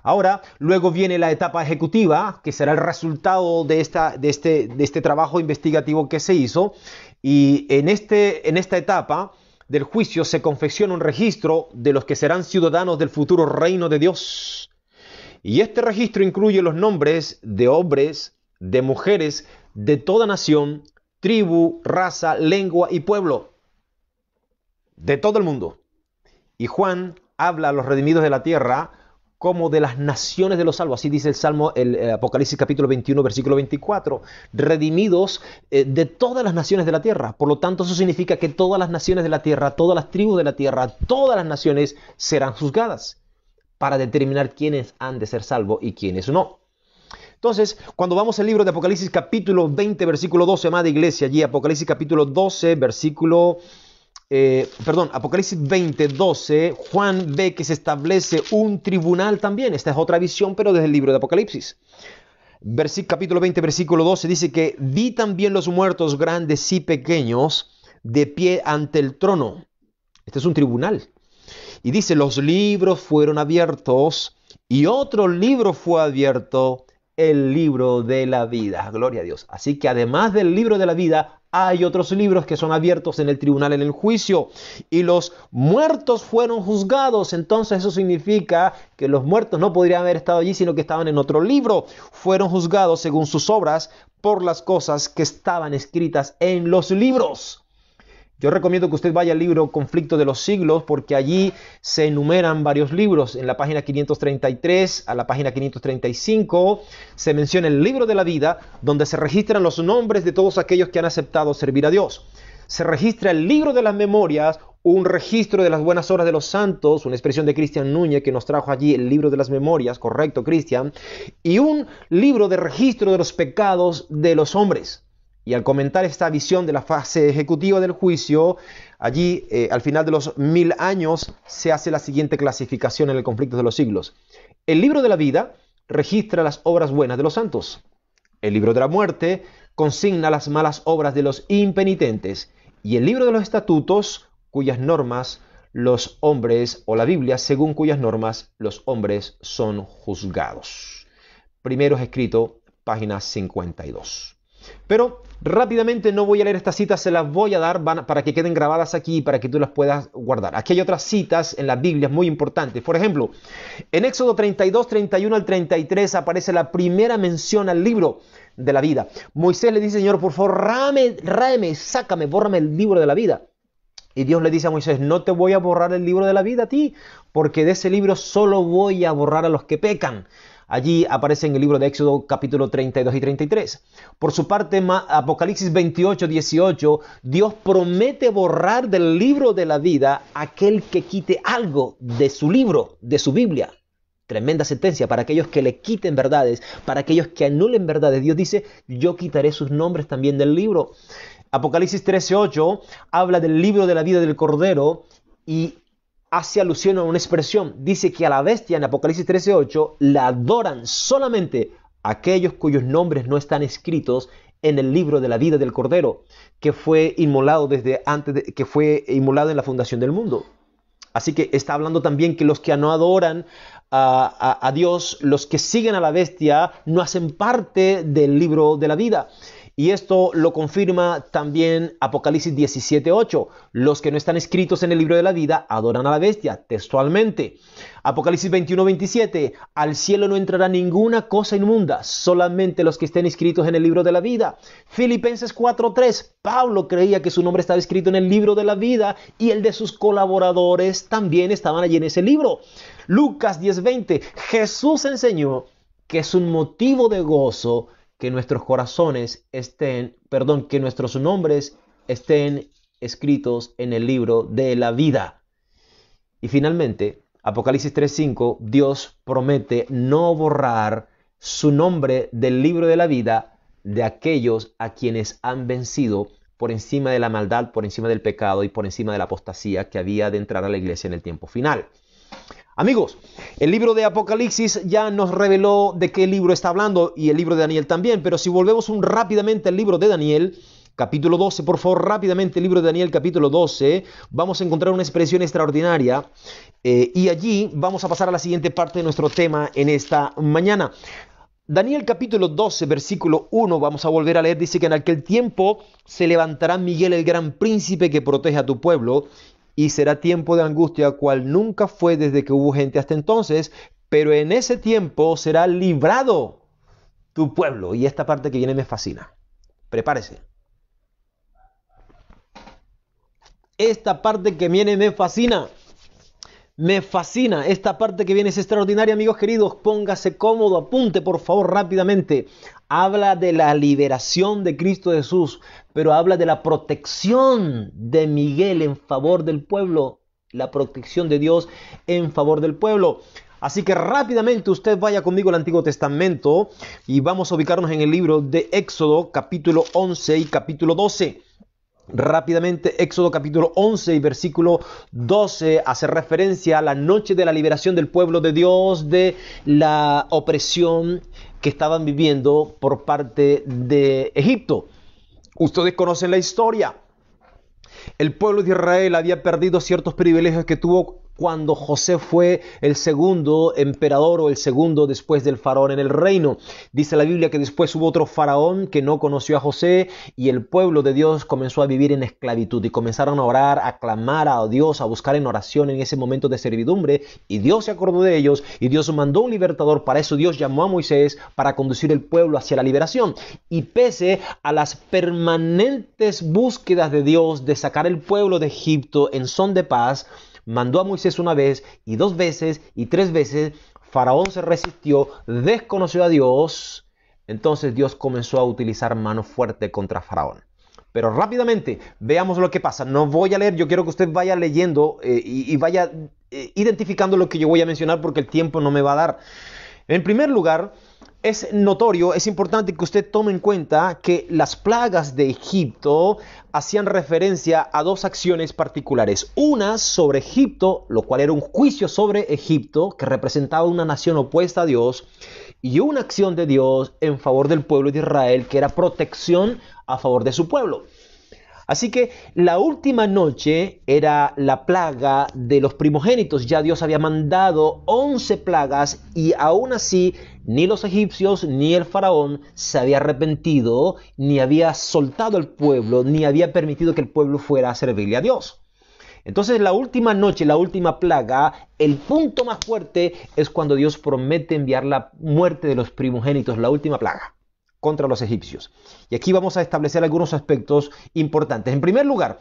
Speaker 1: Ahora, luego viene la etapa ejecutiva, que será el resultado de este trabajo investigativo que se hizo. Y en esta etapa del juicio se confecciona un registro de los que serán ciudadanos del futuro reino de Dios. Y este registro incluye los nombres de hombres, de mujeres, de toda nación, tribu, raza, lengua y pueblo, de todo el mundo. Y Juan habla a los redimidos de la tierra como de las naciones de los salvos. Así dice el Apocalipsis capítulo 21, versículo 24. Redimidos de todas las naciones de la tierra. Por lo tanto, eso significa que todas las naciones de la tierra, todas las tribus de la tierra, todas las naciones serán juzgadas para determinar quiénes han de ser salvos y quiénes no. Entonces, cuando vamos al libro de Apocalipsis capítulo 20, versículo 12, amada iglesia, allí Apocalipsis capítulo 12, Apocalipsis 20, 12, Juan ve que se establece un tribunal también. Esta es otra visión, pero desde el libro de Apocalipsis. Capítulo 20, versículo 12 dice que vi también los muertos grandes y pequeños de pie ante el trono. Este es un tribunal. Y dice, los libros fueron abiertos y otro libro fue abierto, el libro de la vida. Gloria a Dios. Así que además del libro de la vida, hay otros libros que son abiertos en el tribunal, en el juicio. Y los muertos fueron juzgados. Entonces eso significa que los muertos no podrían haber estado allí, sino que estaban en otro libro. Fueron juzgados según sus obras por las cosas que estaban escritas en los libros. Yo recomiendo que usted vaya al libro Conflicto de los Siglos, porque allí se enumeran varios libros. En la página 533 a la página 535 se menciona el libro de la vida, donde se registran los nombres de todos aquellos que han aceptado servir a Dios. Se registra el libro de las memorias, un registro de las buenas obras de los santos, una expresión de Cristian Núñez que nos trajo allí el libro de las memorias, correcto, Cristian, y un libro de registro de los pecados de los hombres. Y al comentar esta visión de la fase ejecutiva del juicio, allí al final de los 1000 años se hace la siguiente clasificación en el conflicto de los siglos. El libro de la vida registra las obras buenas de los santos. El libro de la muerte consigna las malas obras de los impenitentes. Y el libro de los estatutos, cuyas normas los hombres, o la Biblia, según cuyas normas los hombres son juzgados. Primero es escrito, página 52. Pero rápidamente no voy a leer estas citas, se las voy a dar para que queden grabadas aquí, para que tú las puedas guardar. Aquí hay otras citas en la Biblia muy importantes. Por ejemplo, en Éxodo 32, 31 al 33 aparece la primera mención al libro de la vida. Moisés le dice, Señor, por favor, ráeme, sácame, bórrame el libro de la vida. Y Dios le dice a Moisés, no te voy a borrar el libro de la vida a ti, porque de ese libro solo voy a borrar a los que pecan. Allí aparece en el libro de Éxodo capítulo 32 y 33. Por su parte, Apocalipsis 28, 18, Dios promete borrar del libro de la vida aquel que quite algo de su libro, de su Biblia. Tremenda sentencia para aquellos que le quiten verdades, para aquellos que anulen verdades. Dios dice, yo quitaré sus nombres también del libro. Apocalipsis 13:8 habla del libro de la vida del Cordero y hace alusión a una expresión. Dice que a la bestia en Apocalipsis 13:8 la adoran solamente aquellos cuyos nombres no están escritos en el libro de la vida del Cordero, que fue inmolado que fue inmolado en la fundación del mundo. Así que está hablando también que los que no adoran a Dios, los que siguen a la bestia, no hacen parte del libro de la vida. Y esto lo confirma también Apocalipsis 17:8. Los que no están escritos en el libro de la vida adoran a la bestia, textualmente. Apocalipsis 21:27. Al cielo no entrará ninguna cosa inmunda, solamente los que estén escritos en el libro de la vida. Filipenses 4:3. Pablo creía que su nombre estaba escrito en el libro de la vida y el de sus colaboradores también estaban allí en ese libro. Lucas 10:20. Jesús enseñó que es un motivo de gozo que nuestros que nuestros nombres estén escritos en el libro de la vida. Y finalmente, Apocalipsis 3:5, Dios promete no borrar su nombre del libro de la vida de aquellos a quienes han vencido por encima de la maldad, por encima del pecado y por encima de la apostasía que había de entrar a la iglesia en el tiempo final. Amigos, el libro de Apocalipsis ya nos reveló de qué libro está hablando y el libro de Daniel también, pero si volvemos rápidamente al libro de Daniel, capítulo 12, por favor, rápidamente, el libro de Daniel, capítulo 12, vamos a encontrar una expresión extraordinaria y allí vamos a pasar a la siguiente parte de nuestro tema en esta mañana. Daniel capítulo 12, versículo 1, vamos a volver a leer, dice que en aquel tiempo se levantará Miguel el gran príncipe que protege a tu pueblo, y será tiempo de angustia cual nunca fue desde que hubo gente hasta entonces, pero en ese tiempo será librado tu pueblo. Y esta parte que viene me fascina. Prepárese. Esta parte que viene me fascina. Me fascina. Esta parte que viene es extraordinaria, amigos queridos. Póngase cómodo, apunte por favor rápidamente. Habla de la liberación de Cristo Jesús, pero habla de la protección de Miguel en favor del pueblo. La protección de Dios en favor del pueblo. Así que rápidamente usted vaya conmigo al Antiguo Testamento y vamos a ubicarnos en el libro de Éxodo, capítulo 11 y capítulo 12. Rápidamente, Éxodo capítulo 11 y versículo 12 hace referencia a la noche de la liberación del pueblo de Dios de la opresión que estaban viviendo por parte de Egipto. Ustedes conocen la historia. El pueblo de Israel había perdido ciertos privilegios que tuvo cuando José fue el segundo emperador o el segundo después del faraón en el reino. Dice la Biblia que después hubo otro faraón que no conoció a José y el pueblo de Dios comenzó a vivir en esclavitud y comenzaron a orar, a clamar a Dios, a buscar en oración en ese momento de servidumbre, y Dios se acordó de ellos y Dios mandó un libertador. Para eso Dios llamó a Moisés para conducir el pueblo hacia la liberación, y pese a las permanentes búsquedas de Dios de sacar el pueblo de Egipto en son de paz, mandó a Moisés una vez y dos veces y tres veces. Faraón se resistió, desconoció a Dios. Entonces Dios comenzó a utilizar mano fuerte contra Faraón. Pero rápidamente veamos lo que pasa. No voy a leer, yo quiero que usted vaya leyendo y vaya identificando lo que yo voy a mencionar porque el tiempo no me va a dar. En primer lugar, es notorio, es importante que usted tome en cuenta que las plagas de Egipto hacían referencia a dos acciones particulares. Una sobre Egipto, lo cual era un juicio sobre Egipto, que representaba una nación opuesta a Dios, y una acción de Dios en favor del pueblo de Israel, que era protección a favor de su pueblo. Así que la última noche era la plaga de los primogénitos. Ya Dios había mandado 11 plagas y aún así ni los egipcios ni el faraón se había arrepentido, ni había soltado al pueblo, ni había permitido que el pueblo fuera a servirle a Dios. Entonces la última noche, la última plaga, el punto más fuerte es cuando Dios promete enviar la muerte de los primogénitos, la última plaga contra los egipcios. Y aquí vamos a establecer algunos aspectos importantes. En primer lugar,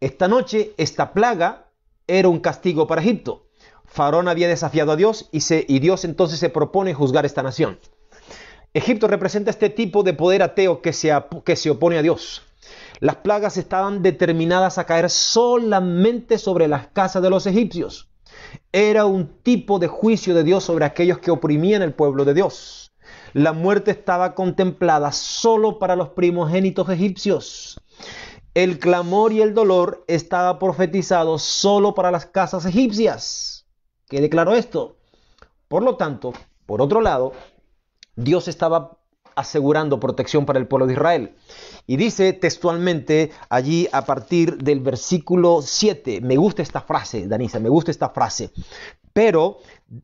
Speaker 1: esta noche, esta plaga era un castigo para Egipto. Faraón había desafiado a Dios y Dios entonces se propone juzgar esta nación. Egipto representa este tipo de poder ateo que se opone a Dios. Las plagas estaban determinadas a caer solamente sobre las casas de los egipcios. Era un tipo de juicio de Dios sobre aquellos que oprimían el pueblo de Dios. La muerte estaba contemplada solo para los primogénitos egipcios. El clamor y el dolor estaba profetizado solo para las casas egipcias. ¿Qué declaró esto? Por lo tanto, por otro lado, Dios estaba asegurando protección para el pueblo de Israel. Y dice textualmente allí a partir del versículo 7. Me gusta esta frase, Danisa, me gusta esta frase. Pero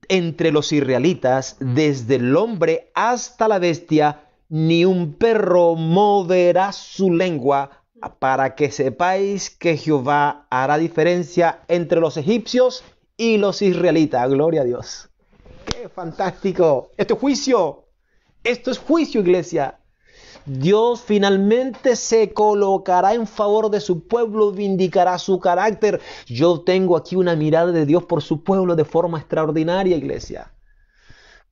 Speaker 1: entre los israelitas, desde el hombre hasta la bestia, ni un perro moverá su lengua, para que sepáis que Jehová hará diferencia entre los egipcios y los israelitas. Gloria a Dios. ¡Qué fantástico! Esto es juicio. Esto es juicio, iglesia. Dios finalmente se colocará en favor de su pueblo, vindicará su carácter. Yo tengo aquí una mirada de Dios por su pueblo de forma extraordinaria, iglesia.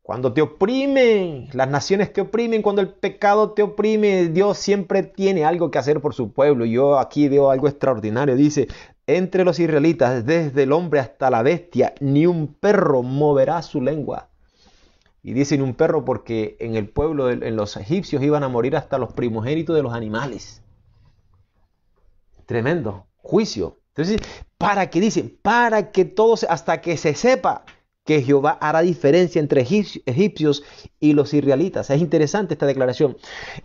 Speaker 1: Cuando te oprimen, las naciones te oprimen, cuando el pecado te oprime, Dios siempre tiene algo que hacer por su pueblo. Yo aquí veo algo extraordinario. Dice, entre los israelitas, desde el hombre hasta la bestia, ni un perro moverá su lengua. Y dicen un perro porque en el pueblo, en los egipcios, iban a morir hasta los primogénitos de los animales. Tremendo. Juicio. Entonces, ¿para qué dicen? Para que todos, hasta que se sepa que Jehová hará diferencia entre egipcios y los israelitas. Es interesante esta declaración.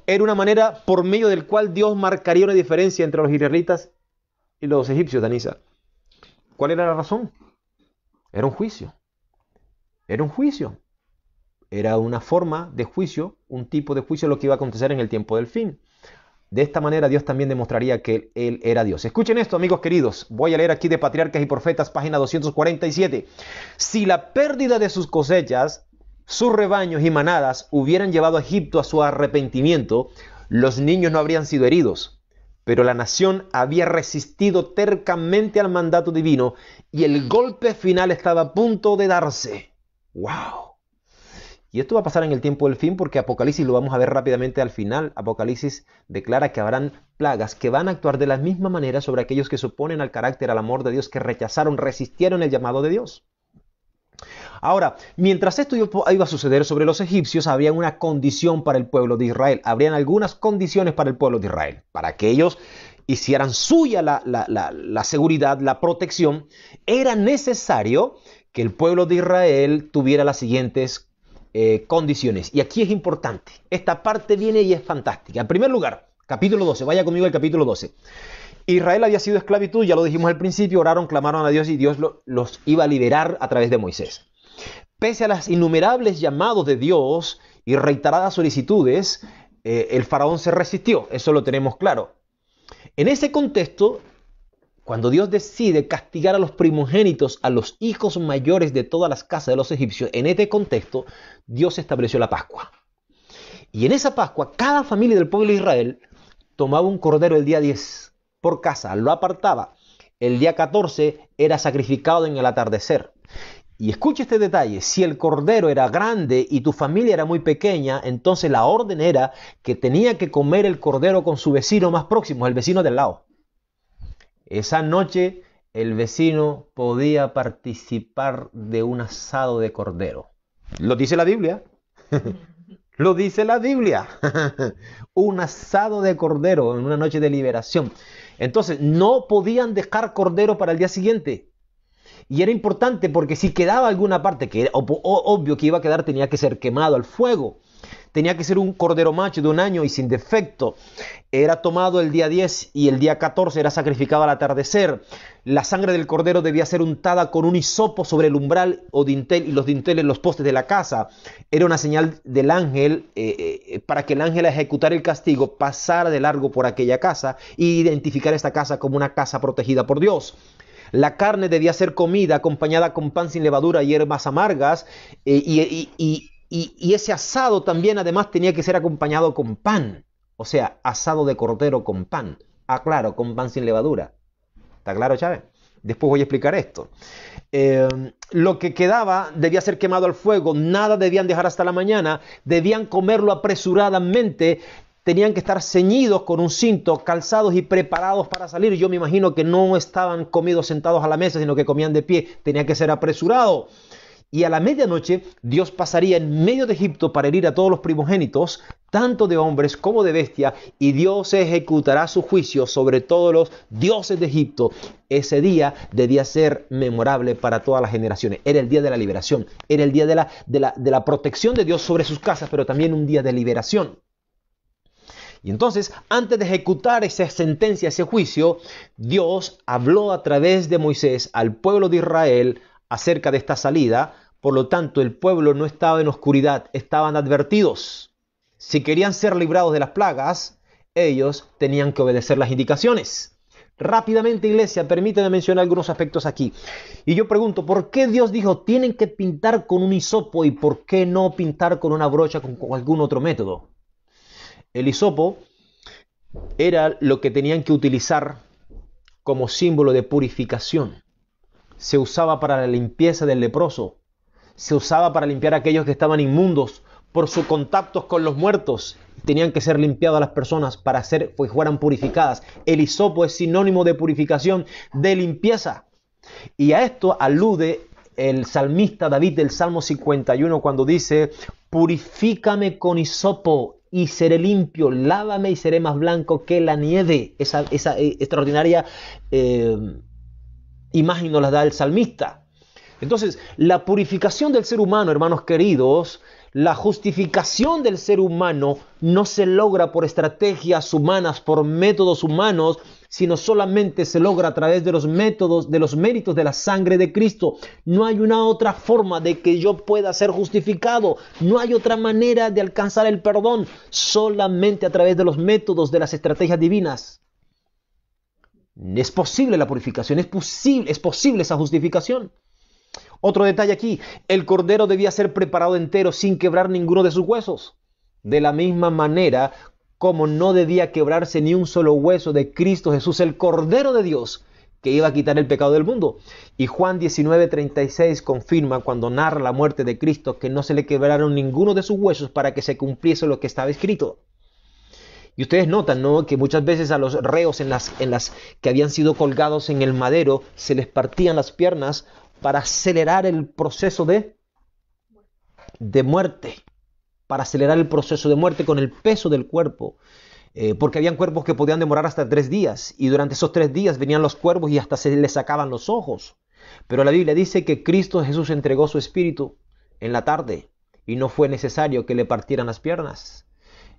Speaker 1: Era una manera por medio del cual Dios marcaría una diferencia entre los israelitas y los egipcios, Danisa. ¿Cuál era la razón? Era un juicio. Era un juicio. Era una forma de juicio, un tipo de juicio lo que iba a acontecer en el tiempo del fin. De esta manera Dios también demostraría que Él era Dios. Escuchen esto, amigos queridos. Voy a leer aquí de Patriarcas y Profetas, página 247. Si la pérdida de sus cosechas, sus rebaños y manadas hubieran llevado a Egipto a su arrepentimiento, los niños no habrían sido heridos. Pero la nación había resistido tercamente al mandato divino y el golpe final estaba a punto de darse. ¡Wow! Y esto va a pasar en el tiempo del fin porque Apocalipsis lo vamos a ver rápidamente al final. Apocalipsis declara que habrán plagas que van a actuar de la misma manera sobre aquellos que se oponen al carácter, al amor de Dios, que rechazaron, resistieron el llamado de Dios. Ahora, mientras esto iba a suceder sobre los egipcios, había una condición para el pueblo de Israel. Habrían algunas condiciones para el pueblo de Israel. Para que ellos hicieran suya la seguridad, la protección, era necesario que el pueblo de Israel tuviera las siguientes condiciones. Y aquí es importante. Esta parte viene y es fantástica. En primer lugar, capítulo 12. Vaya conmigo al capítulo 12. Israel había sido esclavitud, ya lo dijimos al principio, oraron, clamaron a Dios y Dios los iba a liberar a través de Moisés. Pese a las innumerables llamados de Dios y reiteradas solicitudes, el faraón se resistió. Eso lo tenemos claro. En ese contexto, cuando Dios decide castigar a los primogénitos, a los hijos mayores de todas las casas de los egipcios, en este contexto, Dios estableció la Pascua. Y en esa Pascua, cada familia del pueblo de Israel tomaba un cordero el día 10 por casa, lo apartaba. El día 14 era sacrificado en el atardecer. Y escucha este detalle, si el cordero era grande y tu familia era muy pequeña, entonces la orden era que tenía que comer el cordero con su vecino más próximo, el vecino del lado. Esa noche el vecino podía participar de un asado de cordero. Lo dice la Biblia. Lo dice la Biblia. Un asado de cordero en una noche de liberación. Entonces no podían dejar cordero para el día siguiente. Y era importante porque si quedaba alguna parte, que era obvio que iba a quedar, tenía que ser quemado al fuego. Tenía que ser un cordero macho de 1 año y sin defecto. Era tomado el día 10 y el día 14 era sacrificado al atardecer. La sangre del cordero debía ser untada con un hisopo sobre el umbral o dintel y los dinteles, los postes de la casa. Era una señal del ángel para que el ángel a ejecutar el castigo pasara de largo por aquella casa e identificar esta casa como una casa protegida por Dios. La carne debía ser comida acompañada con pan sin levadura y hierbas amargas y ese asado también además tenía que ser acompañado con pan. O sea, asado de cordero con pan. Ah, claro, con pan sin levadura. ¿Está claro, Chávez? Después voy a explicar esto. Lo que quedaba debía ser quemado al fuego. Nada debían dejar hasta la mañana. Debían comerlo apresuradamente. Tenían que estar ceñidos con un cinto, calzados y preparados para salir. Yo me imagino que no estaban comidos sentados a la mesa, sino que comían de pie. Tenía que ser apresurado. Y a la medianoche Dios pasaría en medio de Egipto para herir a todos los primogénitos, tanto de hombres como de bestia, y Dios ejecutará su juicio sobre todos los dioses de Egipto. Ese día debía ser memorable para todas las generaciones. Era el día de la liberación, era el día de la protección de Dios sobre sus casas, pero también un día de liberación. Y entonces, antes de ejecutar esa sentencia, ese juicio, Dios habló a través de Moisés al pueblo de Israel acerca de esta salida. Por lo tanto, el pueblo no estaba en oscuridad, estaban advertidos. Si querían ser librados de las plagas, ellos tenían que obedecer las indicaciones. Rápidamente, iglesia, permíteme mencionar algunos aspectos aquí. Y yo pregunto, ¿por qué Dios dijo tienen que pintar con un hisopo y por qué no pintar con una brocha con algún otro método? El hisopo era lo que tenían que utilizar como símbolo de purificación. Se usaba para la limpieza del leproso. Se usaba para limpiar a aquellos que estaban inmundos por sus contactos con los muertos. Tenían que ser limpiadas las personas para que fueran purificadas. El hisopo es sinónimo de purificación, de limpieza. Y a esto alude el salmista David del Salmo 51 cuando dice: purifícame con hisopo y seré limpio, lávame y seré más blanco que la nieve. Esa extraordinaria imagen nos la da el salmista. Entonces, la purificación del ser humano, hermanos queridos, la justificación del ser humano no se logra por estrategias humanas, por métodos humanos, sino solamente se logra a través de los métodos, de los méritos de la sangre de Cristo. No hay una otra forma de que yo pueda ser justificado. No hay otra manera de alcanzar el perdón, solamente a través de los métodos de las estrategias divinas. Es posible la purificación, es posible esa justificación. Otro detalle aquí, el cordero debía ser preparado entero sin quebrar ninguno de sus huesos. De la misma manera como no debía quebrarse ni un solo hueso de Cristo Jesús, el Cordero de Dios, que iba a quitar el pecado del mundo. Y Juan 19:36 confirma cuando narra la muerte de Cristo que no se le quebraron ninguno de sus huesos para que se cumpliese lo que estaba escrito. Y ustedes notan, ¿no?, que muchas veces a los reos en las que habían sido colgados en el madero se les partían las piernas para acelerar el proceso de muerte, para acelerar el proceso de muerte con el peso del cuerpo, porque habían cuerpos que podían demorar hasta 3 días, y durante esos 3 días venían los cuervos y hasta se les sacaban los ojos. Pero la Biblia dice que Cristo Jesús entregó su espíritu en la tarde y no fue necesario que le partieran las piernas.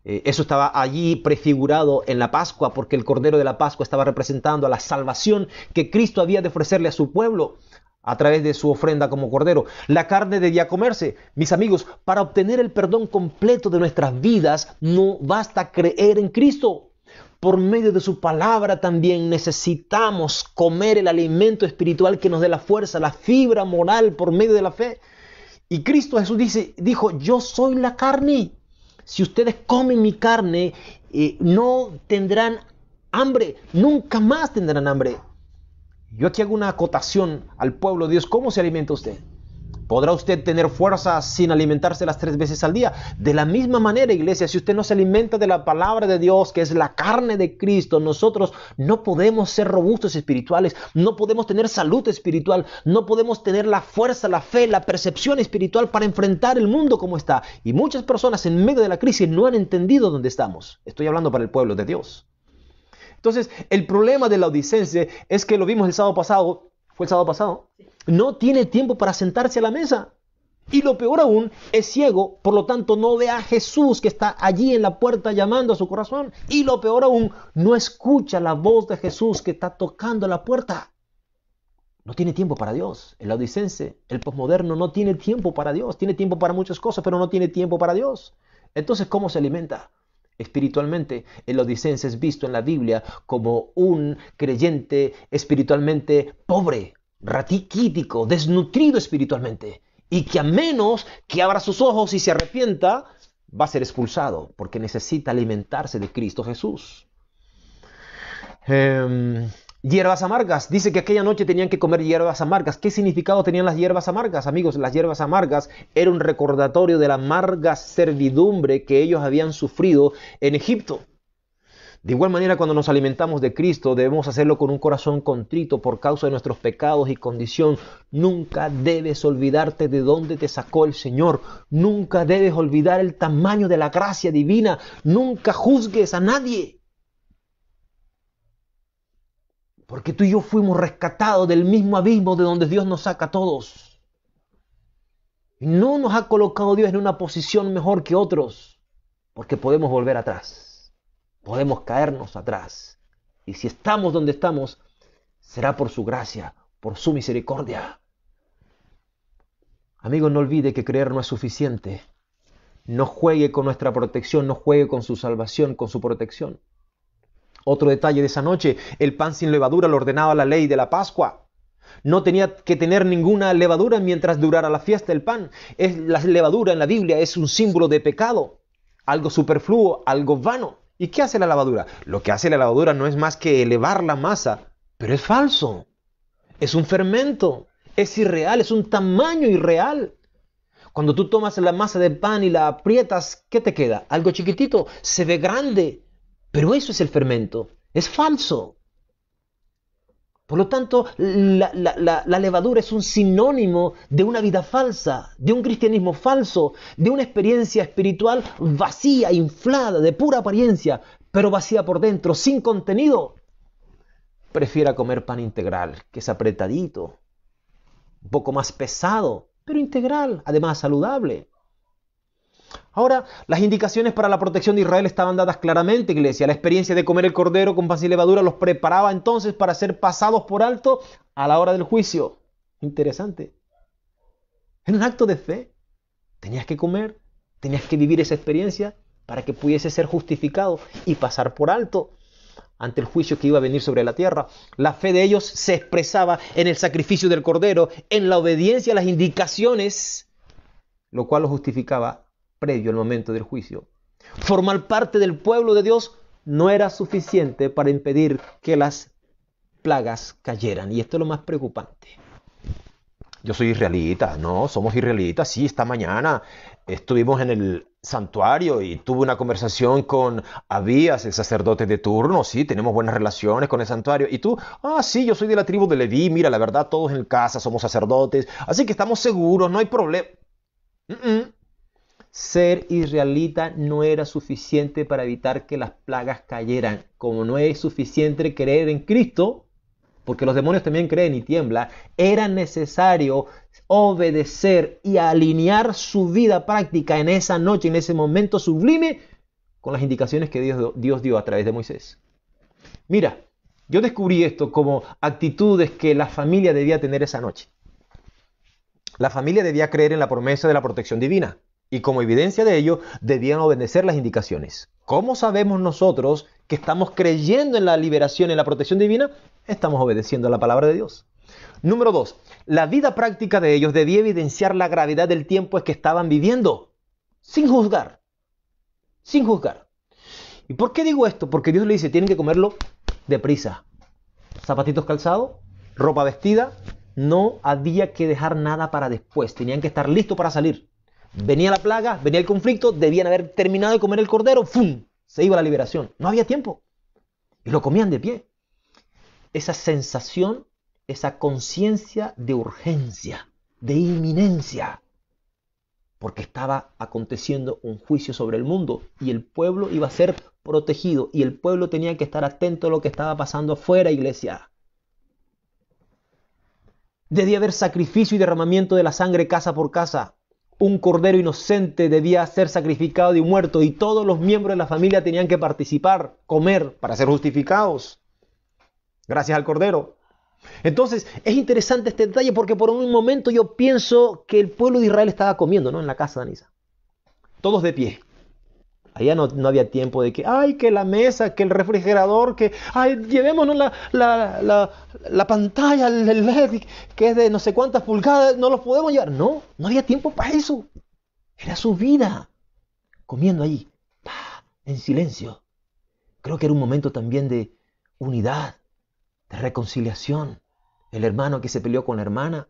Speaker 1: Eso estaba allí prefigurado en la Pascua, porque el Cordero de la Pascua estaba representando a la salvación que Cristo había de ofrecerle a su pueblo a través de su ofrenda como cordero. La carne debía comerse. Mis amigos, para obtener el perdón completo de nuestras vidas, no basta creer en Cristo. Por medio de su palabra también necesitamos comer el alimento espiritual que nos dé la fuerza, la fibra moral por medio de la fe. Y Cristo Jesús dijo, yo soy la carne. Si ustedes comen mi carne, no tendrán hambre, nunca más tendrán hambre. Yo aquí hago una acotación al pueblo de Dios. ¿Cómo se alimenta usted? ¿Podrá usted tener fuerza sin alimentarse las 3 veces al día? De la misma manera, iglesia, si usted no se alimenta de la palabra de Dios, que es la carne de Cristo, nosotros no podemos ser robustos espirituales, no podemos tener salud espiritual, no podemos tener la fuerza, la fe, la percepción espiritual para enfrentar el mundo como está. Y muchas personas en medio de la crisis no han entendido dónde estamos. Estoy hablando para el pueblo de Dios. Entonces, el problema del laodicense es que lo vimos el sábado pasado, ¿fue el sábado pasado? Sí. No tiene tiempo para sentarse a la mesa. Y lo peor aún, es ciego, por lo tanto no ve a Jesús que está allí en la puerta llamando a su corazón. Y lo peor aún, no escucha la voz de Jesús que está tocando la puerta. No tiene tiempo para Dios. El laodicense, el posmoderno, no tiene tiempo para Dios. Tiene tiempo para muchas cosas, pero no tiene tiempo para Dios. Entonces, ¿cómo se alimenta? Espiritualmente, el laodicense es visto en la Biblia como un creyente espiritualmente pobre, raquítico, desnutrido espiritualmente, y que a menos que abra sus ojos y se arrepienta, va a ser expulsado, porque necesita alimentarse de Cristo Jesús. Hierbas amargas. Dice que aquella noche tenían que comer hierbas amargas. ¿Qué significado tenían las hierbas amargas? Amigos, las hierbas amargas era un recordatorio de la amarga servidumbre que ellos habían sufrido en Egipto. De igual manera, cuando nos alimentamos de Cristo, debemos hacerlo con un corazón contrito por causa de nuestros pecados y condición. Nunca debes olvidarte de dónde te sacó el Señor. Nunca debes olvidar el tamaño de la gracia divina. Nunca juzgues a nadie. Porque tú y yo fuimos rescatados del mismo abismo de donde Dios nos saca a todos. Y no nos ha colocado Dios en una posición mejor que otros, porque podemos volver atrás. Podemos caernos atrás. Y si estamos donde estamos, será por su gracia, por su misericordia. Amigo, no olvide que creer no es suficiente. No juegue con nuestra protección, no juegue con su salvación, con su protección. Otro detalle de esa noche, el pan sin levadura lo ordenaba la ley de la Pascua. No tenía que tener ninguna levadura mientras durara la fiesta del pan. La levadura en la Biblia es un símbolo de pecado, algo superfluo, algo vano. ¿Y qué hace la levadura? Lo que hace la levadura no es más que elevar la masa, pero es falso. Es un fermento, es irreal, es un tamaño irreal. Cuando tú tomas la masa de pan y la aprietas, ¿qué te queda? Algo chiquitito, se ve grande. Pero eso es el fermento, es falso. Por lo tanto, la levadura es un sinónimo de una vida falsa, de un cristianismo falso, de una experiencia espiritual vacía, inflada, de pura apariencia, pero vacía por dentro, sin contenido. Prefiera comer pan integral, que es apretadito, un poco más pesado, pero integral, además saludable. Ahora, las indicaciones para la protección de Israel estaban dadas claramente, iglesia. La experiencia de comer el cordero con pan sin levadura los preparaba entonces para ser pasados por alto a la hora del juicio. Interesante. En un acto de fe, tenías que comer, tenías que vivir esa experiencia para que pudiese ser justificado y pasar por alto ante el juicio que iba a venir sobre la tierra. La fe de ellos se expresaba en el sacrificio del cordero, en la obediencia a las indicaciones, lo cual lo justificaba previo al momento del juicio. Formar parte del pueblo de Dios no era suficiente para impedir que las plagas cayeran. Y esto es lo más preocupante. Yo soy israelita, no, somos israelitas. Sí, esta mañana estuvimos en el santuario y tuve una conversación con Abías, el sacerdote de turno. Sí, tenemos buenas relaciones con el santuario. Y tú, sí, yo soy de la tribu de Leví. Mira, la verdad, todos en casa somos sacerdotes. Así que estamos seguros, no hay problema. Ser israelita no era suficiente para evitar que las plagas cayeran. Como no es suficiente creer en Cristo, porque los demonios también creen y tiemblan, era necesario obedecer y alinear su vida práctica en esa noche, en ese momento sublime, con las indicaciones que Dios dio a través de Moisés. Mira, yo descubrí esto como actitudes que la familia debía tener esa noche. La familia debía creer en la promesa de la protección divina. Y como evidencia de ello, debían obedecer las indicaciones. ¿Cómo sabemos nosotros que estamos creyendo en la liberación, en la protección divina? Estamos obedeciendo a la palabra de Dios. Número 2. La vida práctica de ellos debía evidenciar la gravedad del tiempo en que estaban viviendo, sin juzgar. Sin juzgar. ¿Y por qué digo esto? Porque Dios le dice, tienen que comerlo deprisa. Zapatitos calzados, ropa vestida, no había que dejar nada para después. Tenían que estar listos para salir. Venía la plaga, venía el conflicto, debían haber terminado de comer el cordero, ¡fum! Se iba la liberación. No había tiempo. Y lo comían de pie. Esa sensación, esa conciencia de urgencia, de inminencia, porque estaba aconteciendo un juicio sobre el mundo y el pueblo iba a ser protegido y el pueblo tenía que estar atento a lo que estaba pasando afuera, iglesia. Debía haber sacrificio y derramamiento de la sangre casa por casa. Un cordero inocente debía ser sacrificado y muerto y todos los miembros de la familia tenían que participar, comer para ser justificados. Gracias al cordero. Entonces, es interesante este detalle porque por un momento yo pienso que el pueblo de Israel estaba comiendo, ¿no? En la casa de Anisa. Todos de pie. Allá no había tiempo de que la mesa, que el refrigerador, llevémonos la pantalla, el LED, que es de no sé cuántas pulgadas, no los podemos llevar. No había tiempo para eso. Era su vida, comiendo allí, en silencio. Creo que era un momento también de unidad, de reconciliación. El hermano que se peleó con la hermana,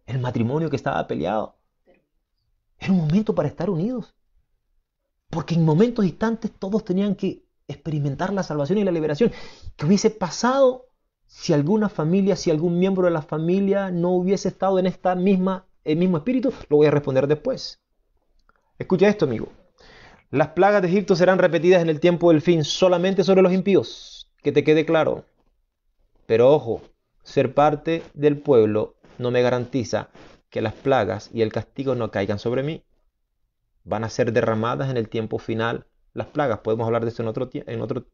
Speaker 1: el matrimonio que estaba peleado. Era un momento para estar unidos. Porque en momentos instantes todos tenían que experimentar la salvación y la liberación. ¿Qué hubiese pasado si alguna familia, si algún miembro de la familia no hubiese estado en el mismo espíritu? Lo voy a responder después. Escucha esto, amigo. Las plagas de Egipto serán repetidas en el tiempo del fin solamente sobre los impíos. Que te quede claro. Pero ojo, ser parte del pueblo no me garantiza que las plagas y el castigo no caigan sobre mí. Van a ser derramadas en el tiempo final las plagas. Podemos hablar de eso en otro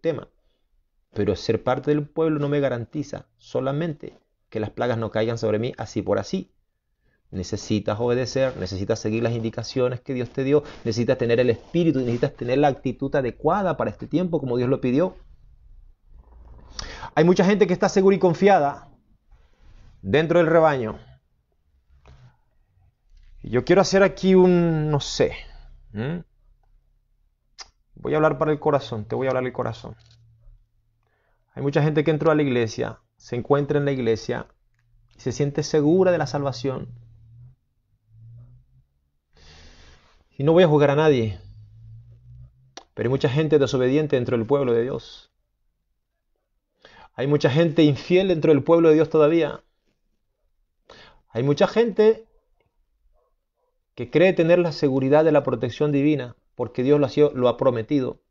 Speaker 1: tema. Pero ser parte del pueblo no me garantiza solamente que las plagas no caigan sobre mí así por así. Necesitas obedecer, necesitas seguir las indicaciones que Dios te dio, necesitas tener el espíritu, necesitas tener la actitud adecuada para este tiempo como Dios lo pidió. Hay mucha gente que está segura y confiada dentro del rebaño. Yo quiero hacer aquí no sé. Voy a hablar para el corazón, te voy a hablar el corazón. Hay mucha gente que entró a la iglesia, se encuentra en la iglesia y se siente segura de la salvación. Y no voy a juzgar a nadie, pero hay mucha gente desobediente dentro del pueblo de Dios. Hay mucha gente infiel dentro del pueblo de Dios todavía. Hay mucha gente que cree tener la seguridad de la protección divina porque Dios lo ha prometido,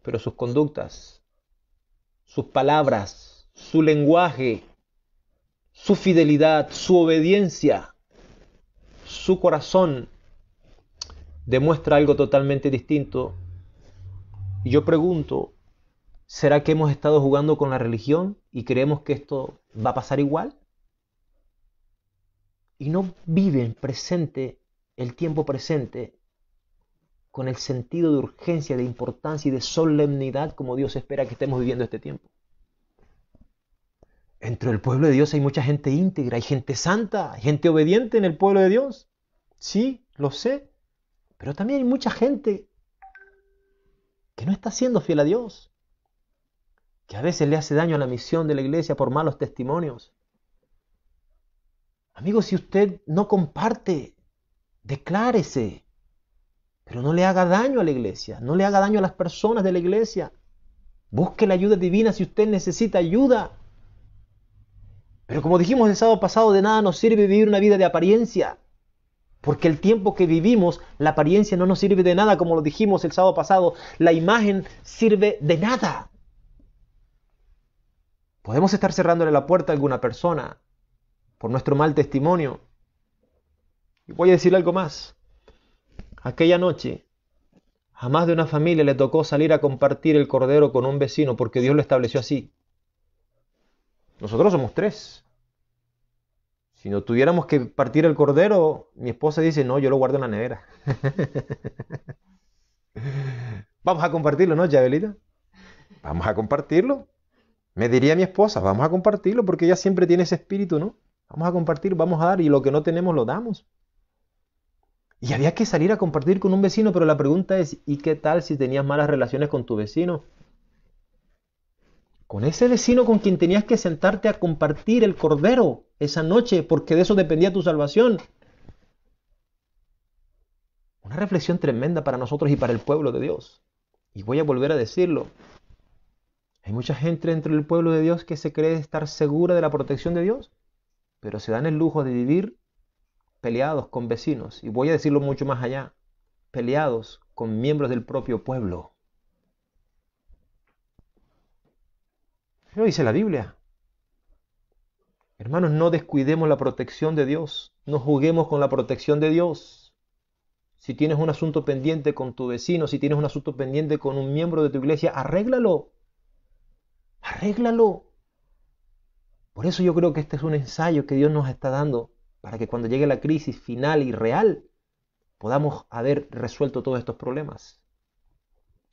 Speaker 1: pero sus conductas, sus palabras, su lenguaje su fidelidad, su obediencia, su corazón demuestra algo totalmente distinto. Y yo pregunto, ¿será que hemos estado jugando con la religión y creemos que esto va a pasar igual? Y no viven presente, el tiempo presente, con el sentido de urgencia, de importancia y de solemnidad como Dios espera que estemos viviendo este tiempo. Entre el pueblo de Dios hay mucha gente íntegra, hay gente santa, hay gente obediente en el pueblo de Dios. Sí, lo sé. Pero también hay mucha gente que no está siendo fiel a Dios, que a veces le hace daño a la misión de la iglesia por malos testimonios. Amigo, si usted no comparte, declárese, pero no le haga daño a la iglesia, no le haga daño a las personas de la iglesia. Busque la ayuda divina si usted necesita ayuda. Pero como dijimos el sábado pasado, de nada nos sirve vivir una vida de apariencia. Porque el tiempo que vivimos, la apariencia no nos sirve de nada, como lo dijimos el sábado pasado. La imagen sirve de nada. Podemos estar cerrándole la puerta a alguna persona por nuestro mal testimonio. Y voy a decir algo más. Aquella noche, a más de una familia le tocó salir a compartir el cordero con un vecino porque Dios lo estableció así. Nosotros somos 3. Si no tuviéramos que partir el cordero, mi esposa dice, no, yo lo guardo en la nevera. Vamos a compartirlo, ¿no, Chabelita? Vamos a compartirlo. Me diría mi esposa, vamos a compartirlo porque ella siempre tiene ese espíritu, ¿no? Vamos a compartir, vamos a dar y lo que no tenemos lo damos. Y había que salir a compartir con un vecino, pero la pregunta es, ¿y qué tal si tenías malas relaciones con tu vecino? Con ese vecino con quien tenías que sentarte a compartir el cordero esa noche, porque de eso dependía tu salvación. Una reflexión tremenda para nosotros y para el pueblo de Dios. Y voy a volver a decirlo. Hay mucha gente dentro del pueblo de Dios que se cree estar segura de la protección de Dios, pero se dan el lujo de vivir peleados con vecinos. Y voy a decirlo mucho más allá. Peleados con miembros del propio pueblo. Lo dice la Biblia. Hermanos, no descuidemos la protección de Dios. No juguemos con la protección de Dios. Si tienes un asunto pendiente con tu vecino, si tienes un asunto pendiente con un miembro de tu iglesia, arréglalo. Arréglalo. Por eso yo creo que este es un ensayo que Dios nos está dando para que cuando llegue la crisis final y real podamos haber resuelto todos estos problemas.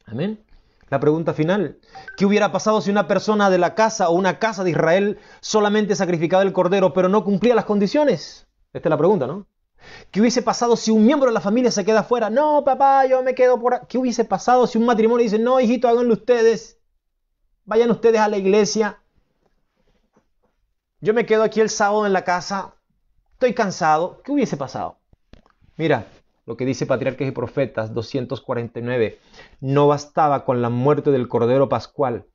Speaker 1: Amén. La pregunta final, ¿qué hubiera pasado si una persona de la casa o una casa de Israel solamente sacrificaba el cordero pero no cumplía las condiciones? Esta es la pregunta, ¿no? ¿Qué hubiese pasado si un miembro de la familia se queda afuera? No, papá, yo me quedo por aquí. ¿Qué hubiese pasado si un matrimonio dice, no, hijito, háganlo ustedes, vayan ustedes a la iglesia, yo me quedo aquí el sábado en la casa, estoy cansado? ¿Qué hubiese pasado? Mira, lo que dice Patriarcas y Profetas 249, no bastaba con la muerte del Cordero Pascual,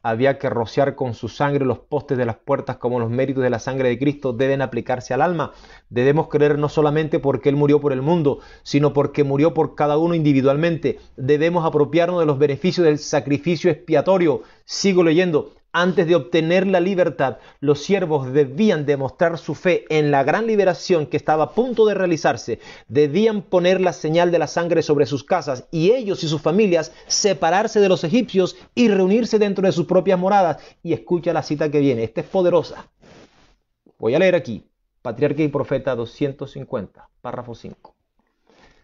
Speaker 1: había que rociar con su sangre los postes de las puertas, como los méritos de la sangre de Cristo deben aplicarse al alma. Debemos creer no solamente porque Él murió por el mundo, sino porque murió por cada uno individualmente. Debemos apropiarnos de los beneficios del sacrificio expiatorio. Sigo leyendo. Antes de obtener la libertad, los siervos debían demostrar su fe en la gran liberación que estaba a punto de realizarse. Debían poner la señal de la sangre sobre sus casas y ellos y sus familias separarse de los egipcios y reunirse dentro de sus propias moradas. Y escucha la cita que viene, esta es poderosa. Voy a leer aquí, Patriarca y Profeta 250, párrafo 5.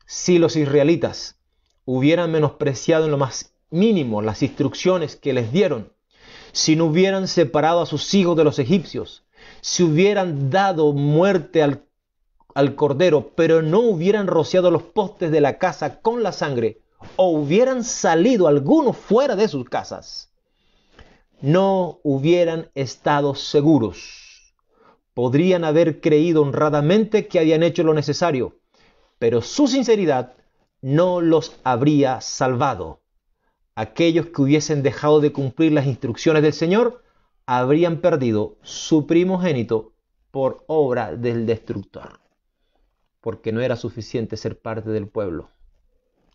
Speaker 1: Si los israelitas hubieran menospreciado en lo más mínimo las instrucciones que les dieron, si no hubieran separado a sus hijos de los egipcios, si hubieran dado muerte al cordero, pero no hubieran rociado los postes de la casa con la sangre, o hubieran salido algunos fuera de sus casas, no hubieran estado seguros. Podrían haber creído honradamente que habían hecho lo necesario, pero su sinceridad no los habría salvado. Aquellos que hubiesen dejado de cumplir las instrucciones del Señor habrían perdido su primogénito por obra del destructor. Porque no era suficiente ser parte del pueblo.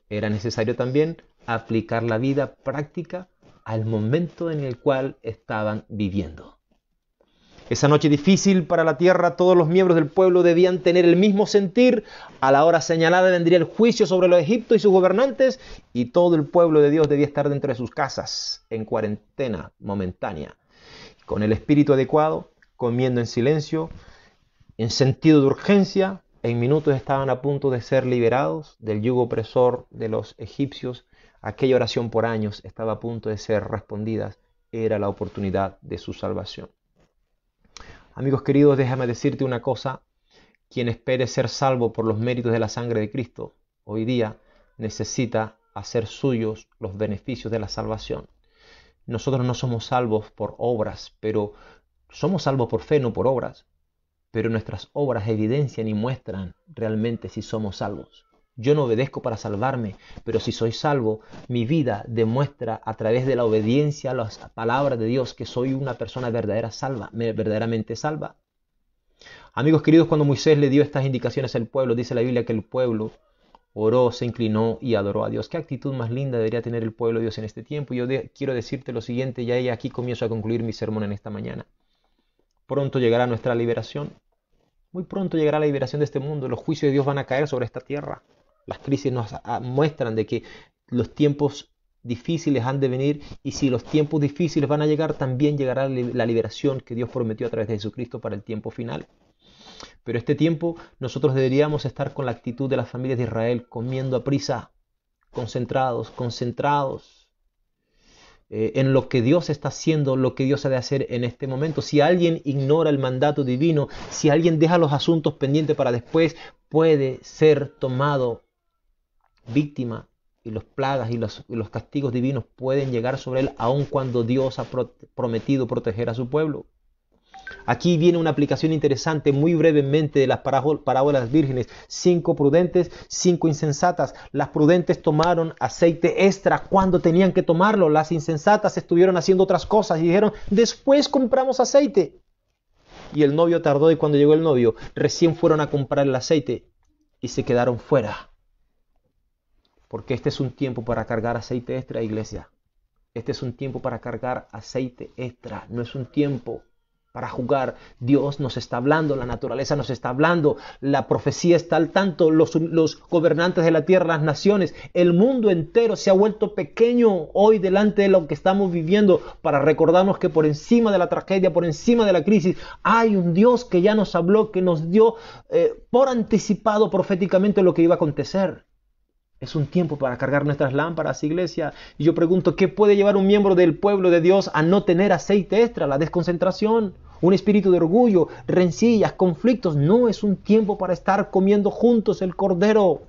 Speaker 1: Era necesario también aplicar la vida práctica al momento en el cual estaban viviendo. Esa noche difícil para la tierra, todos los miembros del pueblo debían tener el mismo sentir. A la hora señalada vendría el juicio sobre los egipcios y sus gobernantes, y todo el pueblo de Dios debía estar dentro de sus casas, en cuarentena momentánea, con el espíritu adecuado, comiendo en silencio, en sentido de urgencia. En minutos estaban a punto de ser liberados del yugo opresor de los egipcios. Aquella oración por años estaba a punto de ser respondida. Era la oportunidad de su salvación. Amigos queridos, déjame decirte una cosa. Quien espere ser salvo por los méritos de la sangre de Cristo, hoy día necesita hacer suyos los beneficios de la salvación. Nosotros no somos salvos por obras, pero somos salvos por fe, no por obras. Pero nuestras obras evidencian y muestran realmente si somos salvos. Yo no obedezco para salvarme, pero si soy salvo, mi vida demuestra a través de la obediencia a las palabras de Dios que soy una persona verdaderamente salva. Amigos queridos, cuando Moisés le dio estas indicaciones al pueblo, dice la Biblia que el pueblo oró, se inclinó y adoró a Dios. ¿Qué actitud más linda debería tener el pueblo de Dios en este tiempo? Yo quiero decirte lo siguiente, ya aquí comienzo a concluir mi sermón en esta mañana. Pronto llegará nuestra liberación. Muy pronto llegará la liberación de este mundo. Los juicios de Dios van a caer sobre esta tierra. Las crisis nos muestran de que los tiempos difíciles han de venir, y si los tiempos difíciles van a llegar, también llegará la liberación que Dios prometió a través de Jesucristo para el tiempo final. Pero este tiempo nosotros deberíamos estar con la actitud de las familias de Israel, comiendo a prisa, concentrados en lo que Dios está haciendo, lo que Dios ha de hacer en este momento. Si alguien ignora el mandato divino, si alguien deja los asuntos pendientes para después, puede ser tomado víctima, y las plagas y los castigos divinos pueden llegar sobre él, aun cuando Dios ha prometido proteger a su pueblo. Aquí viene una aplicación interesante muy brevemente de las parábolas vírgenes. 5 prudentes, 5 insensatas. Las prudentes tomaron aceite extra cuando tenían que tomarlo. Las insensatas estuvieron haciendo otras cosas y dijeron, después compramos aceite. Y el novio tardó, y cuando llegó el novio, recién fueron a comprar el aceite y se quedaron fuera. Porque este es un tiempo para cargar aceite extra, iglesia. Este es un tiempo para cargar aceite extra. No es un tiempo para jugar. Dios nos está hablando, la naturaleza nos está hablando, la profecía está al tanto, los gobernantes de la tierra, las naciones, el mundo entero se ha vuelto pequeño hoy delante de lo que estamos viviendo, para recordarnos que por encima de la tragedia, por encima de la crisis, hay un Dios que ya nos habló, que nos dio por anticipado proféticamente lo que iba a acontecer. Es un tiempo para cargar nuestras lámparas, iglesia. Y yo pregunto, ¿qué puede llevar un miembro del pueblo de Dios a no tener aceite extra? La desconcentración, un espíritu de orgullo, rencillas, conflictos. No es un tiempo para estar comiendo juntos el cordero.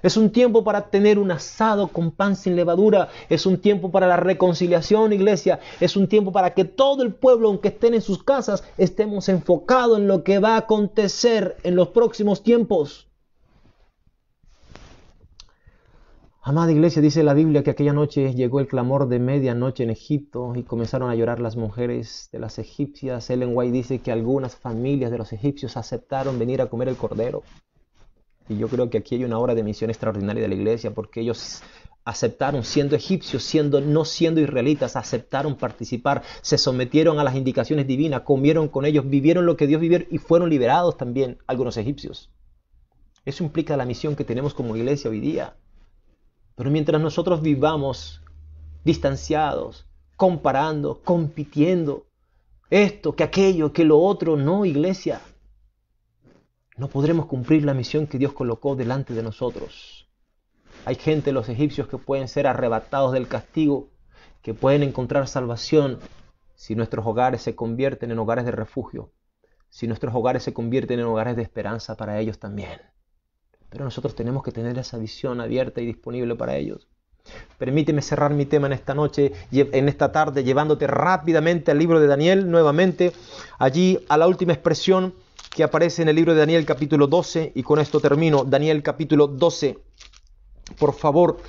Speaker 1: Es un tiempo para tener un asado con pan sin levadura. Es un tiempo para la reconciliación, iglesia. Es un tiempo para que todo el pueblo, aunque estén en sus casas, estemos enfocados en lo que va a acontecer en los próximos tiempos. Amada iglesia, dice la Biblia que aquella noche llegó el clamor de medianoche en Egipto y comenzaron a llorar las mujeres de las egipcias. Ellen White dice que algunas familias de los egipcios aceptaron venir a comer el cordero. Y yo creo que aquí hay una obra de misión extraordinaria de la iglesia, porque ellos aceptaron, siendo egipcios, no siendo israelitas, aceptaron participar, se sometieron a las indicaciones divinas, comieron con ellos, vivieron lo que Dios vivió y fueron liberados también algunos egipcios. Eso implica la misión que tenemos como iglesia hoy día. Pero mientras nosotros vivamos distanciados, comparando, compitiendo, esto, que aquello, que lo otro, no, iglesia, no podremos cumplir la misión que Dios colocó delante de nosotros. Hay gente, los egipcios, que pueden ser arrebatados del castigo, que pueden encontrar salvación si nuestros hogares se convierten en hogares de refugio, si nuestros hogares se convierten en hogares de esperanza para ellos también. Pero nosotros tenemos que tener esa visión abierta y disponible para ellos. Permíteme cerrar mi tema en esta noche, en esta tarde, llevándote rápidamente al libro de Daniel, nuevamente, allí a la última expresión que aparece en el libro de Daniel capítulo 12, y con esto termino. Daniel capítulo 12, por favor.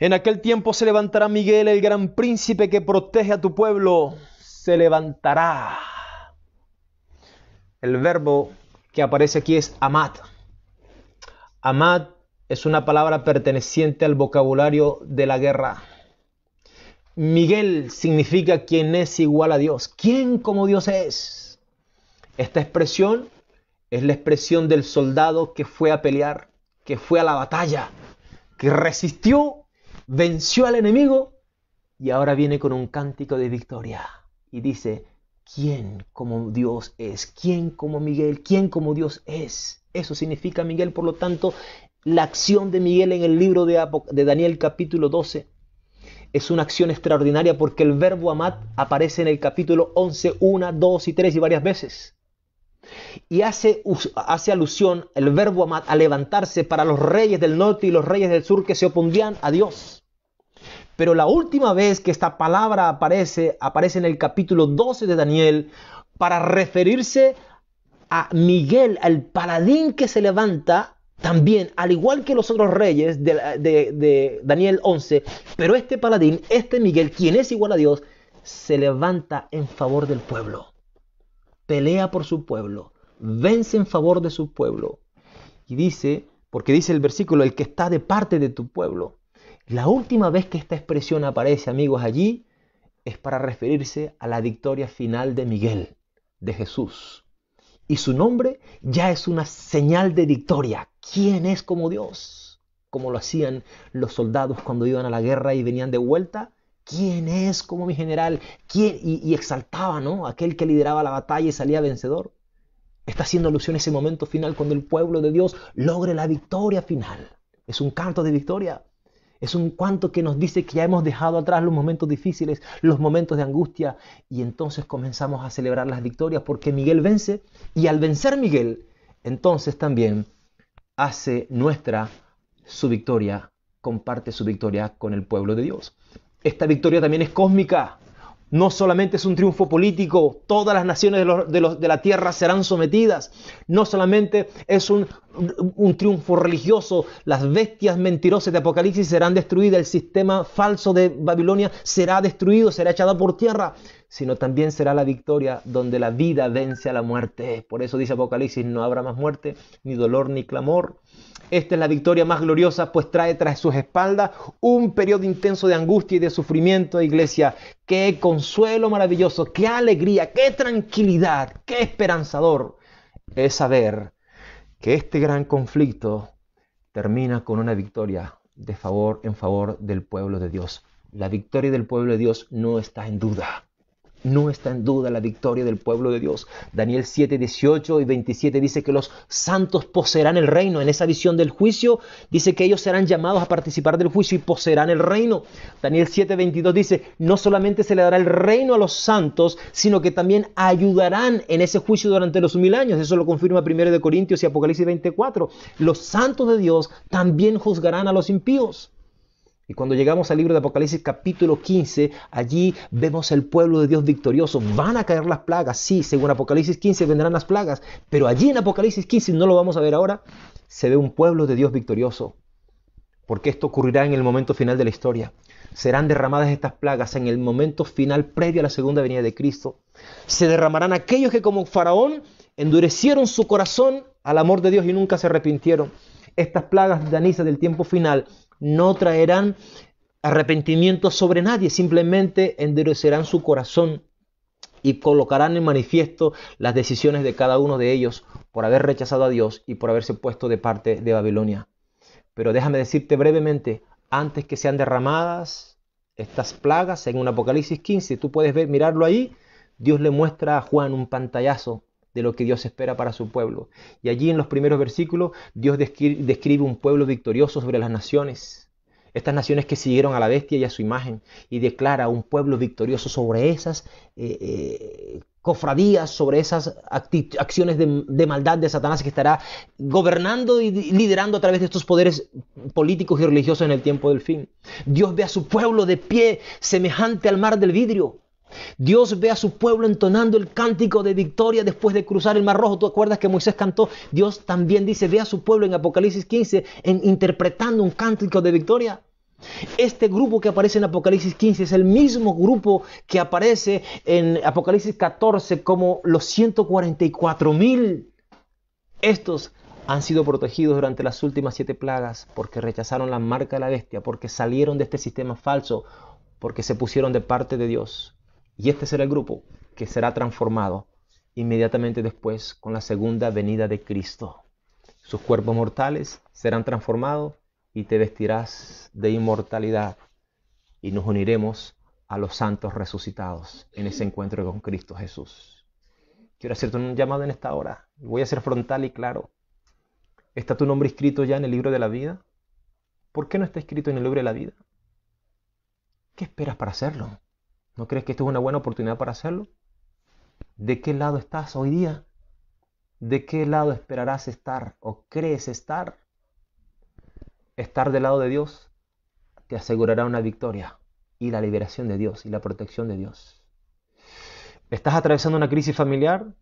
Speaker 1: En aquel tiempo se levantará Miguel, el gran príncipe que protege a tu pueblo, se levantará. El verbo que aparece aquí es amad. Amad es una palabra perteneciente al vocabulario de la guerra. Miguel significa quien es igual a Dios. ¿Quién como Dios es? Esta expresión es la expresión del soldado que fue a pelear, que fue a la batalla, que resistió, venció al enemigo y ahora viene con un cántico de victoria. Y dice, ¿quién como Dios es? ¿Quién como Miguel? ¿Quién como Dios es? Eso significa Miguel. Por lo tanto, la acción de Miguel en el libro de Daniel capítulo 12 es una acción extraordinaria porque el verbo amad aparece en el capítulo 11, 1, 2 y 3 y varias veces. Y hace alusión el verbo amad a levantarse para los reyes del norte y los reyes del sur que se oponían a Dios. Pero la última vez que esta palabra aparece en el capítulo 12 de Daniel para referirse a Miguel, al paladín que se levanta también, al igual que los otros reyes de Daniel 11, pero este paladín, este Miguel, quien es igual a Dios, se levanta en favor del pueblo. Pelea por su pueblo, vence en favor de su pueblo. Y dice, porque dice el versículo, el que está de parte de tu pueblo. La última vez que esta expresión aparece, amigos, allí, es para referirse a la victoria final de Miguel, de Jesús. Y su nombre ya es una señal de victoria. ¿Quién es como Dios? Como lo hacían los soldados cuando iban a la guerra y venían de vuelta. ¿Quién es como mi general? ¿Quién? Y exaltaba, ¿no? Aquel que lideraba la batalla y salía vencedor. Está haciendo alusión a ese momento final cuando el pueblo de Dios logre la victoria final. Es un canto de victoria. Es un canto que nos dice que ya hemos dejado atrás los momentos difíciles, los momentos de angustia, y entonces comenzamos a celebrar las victorias porque Miguel vence, y al vencer Miguel, entonces también hace nuestra su victoria, comparte su victoria con el pueblo de Dios. Esta victoria también es cósmica. No solamente es un triunfo político, todas las naciones de la tierra serán sometidas. No solamente es un triunfo religioso, las bestias mentirosas de Apocalipsis serán destruidas, el sistema falso de Babilonia será destruido, será echado por tierra, sino también será la victoria donde la vida vence a la muerte. Por eso dice Apocalipsis, no habrá más muerte, ni dolor, ni clamor. Esta es la victoria más gloriosa, pues trae tras sus espaldas un periodo intenso de angustia y de sufrimiento, iglesia. ¡Qué consuelo maravilloso! ¡Qué alegría! ¡Qué tranquilidad! ¡Qué esperanzador! Es saber que este gran conflicto termina con una victoria en favor del pueblo de Dios. La victoria del pueblo de Dios no está en duda. No está en duda la victoria del pueblo de Dios. Daniel 7, 18 y 27 dice que los santos poseerán el reino. En esa visión del juicio dice que ellos serán llamados a participar del juicio y poseerán el reino. Daniel 7, 22 dice, no solamente se le dará el reino a los santos, sino que también ayudarán en ese juicio durante los 1000 años. Eso lo confirma 1 Corintios y Apocalipsis 24. Los santos de Dios también juzgarán a los impíos. Y cuando llegamos al libro de Apocalipsis capítulo 15, allí vemos el pueblo de Dios victorioso. Van a caer las plagas, sí, según Apocalipsis 15 vendrán las plagas, pero allí en Apocalipsis 15, no lo vamos a ver ahora, se ve un pueblo de Dios victorioso. Porque esto ocurrirá en el momento final de la historia. Serán derramadas estas plagas en el momento final previo a la segunda venida de Cristo. Se derramarán aquellos que como Faraón endurecieron su corazón al amor de Dios y nunca se arrepintieron. Estas plagas danisas del tiempo final no traerán arrepentimiento sobre nadie, simplemente endurecerán su corazón y colocarán en manifiesto las decisiones de cada uno de ellos por haber rechazado a Dios y por haberse puesto de parte de Babilonia. Pero déjame decirte brevemente, antes que sean derramadas estas plagas, en un Apocalipsis 15, tú puedes mirarlo ahí, Dios le muestra a Juan un pantallazo de lo que Dios espera para su pueblo. Y allí en los primeros versículos, Dios describe un pueblo victorioso sobre las naciones. Estas naciones que siguieron a la bestia y a su imagen. Y declara un pueblo victorioso sobre esas cofradías, sobre esas acciones de maldad de Satanás que estará gobernando y liderando a través de estos poderes políticos y religiosos en el tiempo del fin. Dios ve a su pueblo de pie, semejante al mar del vidrio. Dios ve a su pueblo entonando el cántico de victoria después de cruzar el Mar Rojo. ¿Tú acuerdas que Moisés cantó? Dios también dice, ve a su pueblo en Apocalipsis 15 interpretando un cántico de victoria. Este grupo que aparece en Apocalipsis 15 es el mismo grupo que aparece en Apocalipsis 14 como los 144,000. Estos han sido protegidos durante las últimas 7 plagas porque rechazaron la marca de la bestia, porque salieron de este sistema falso, porque se pusieron de parte de Dios. Y este será el grupo que será transformado inmediatamente después con la segunda venida de Cristo. Sus cuerpos mortales serán transformados y te vestirás de inmortalidad y nos uniremos a los santos resucitados en ese encuentro con Cristo Jesús. Quiero hacerte un llamado en esta hora. Voy a ser frontal y claro. ¿Está tu nombre escrito ya en el libro de la vida? ¿Por qué no está escrito en el libro de la vida? ¿Qué esperas para hacerlo? ¿No crees que esto es una buena oportunidad para hacerlo? ¿De qué lado estás hoy día? ¿De qué lado esperarás estar o crees estar? Estar del lado de Dios te asegurará una victoria y la liberación de Dios y la protección de Dios. ¿Estás atravesando una crisis familiar?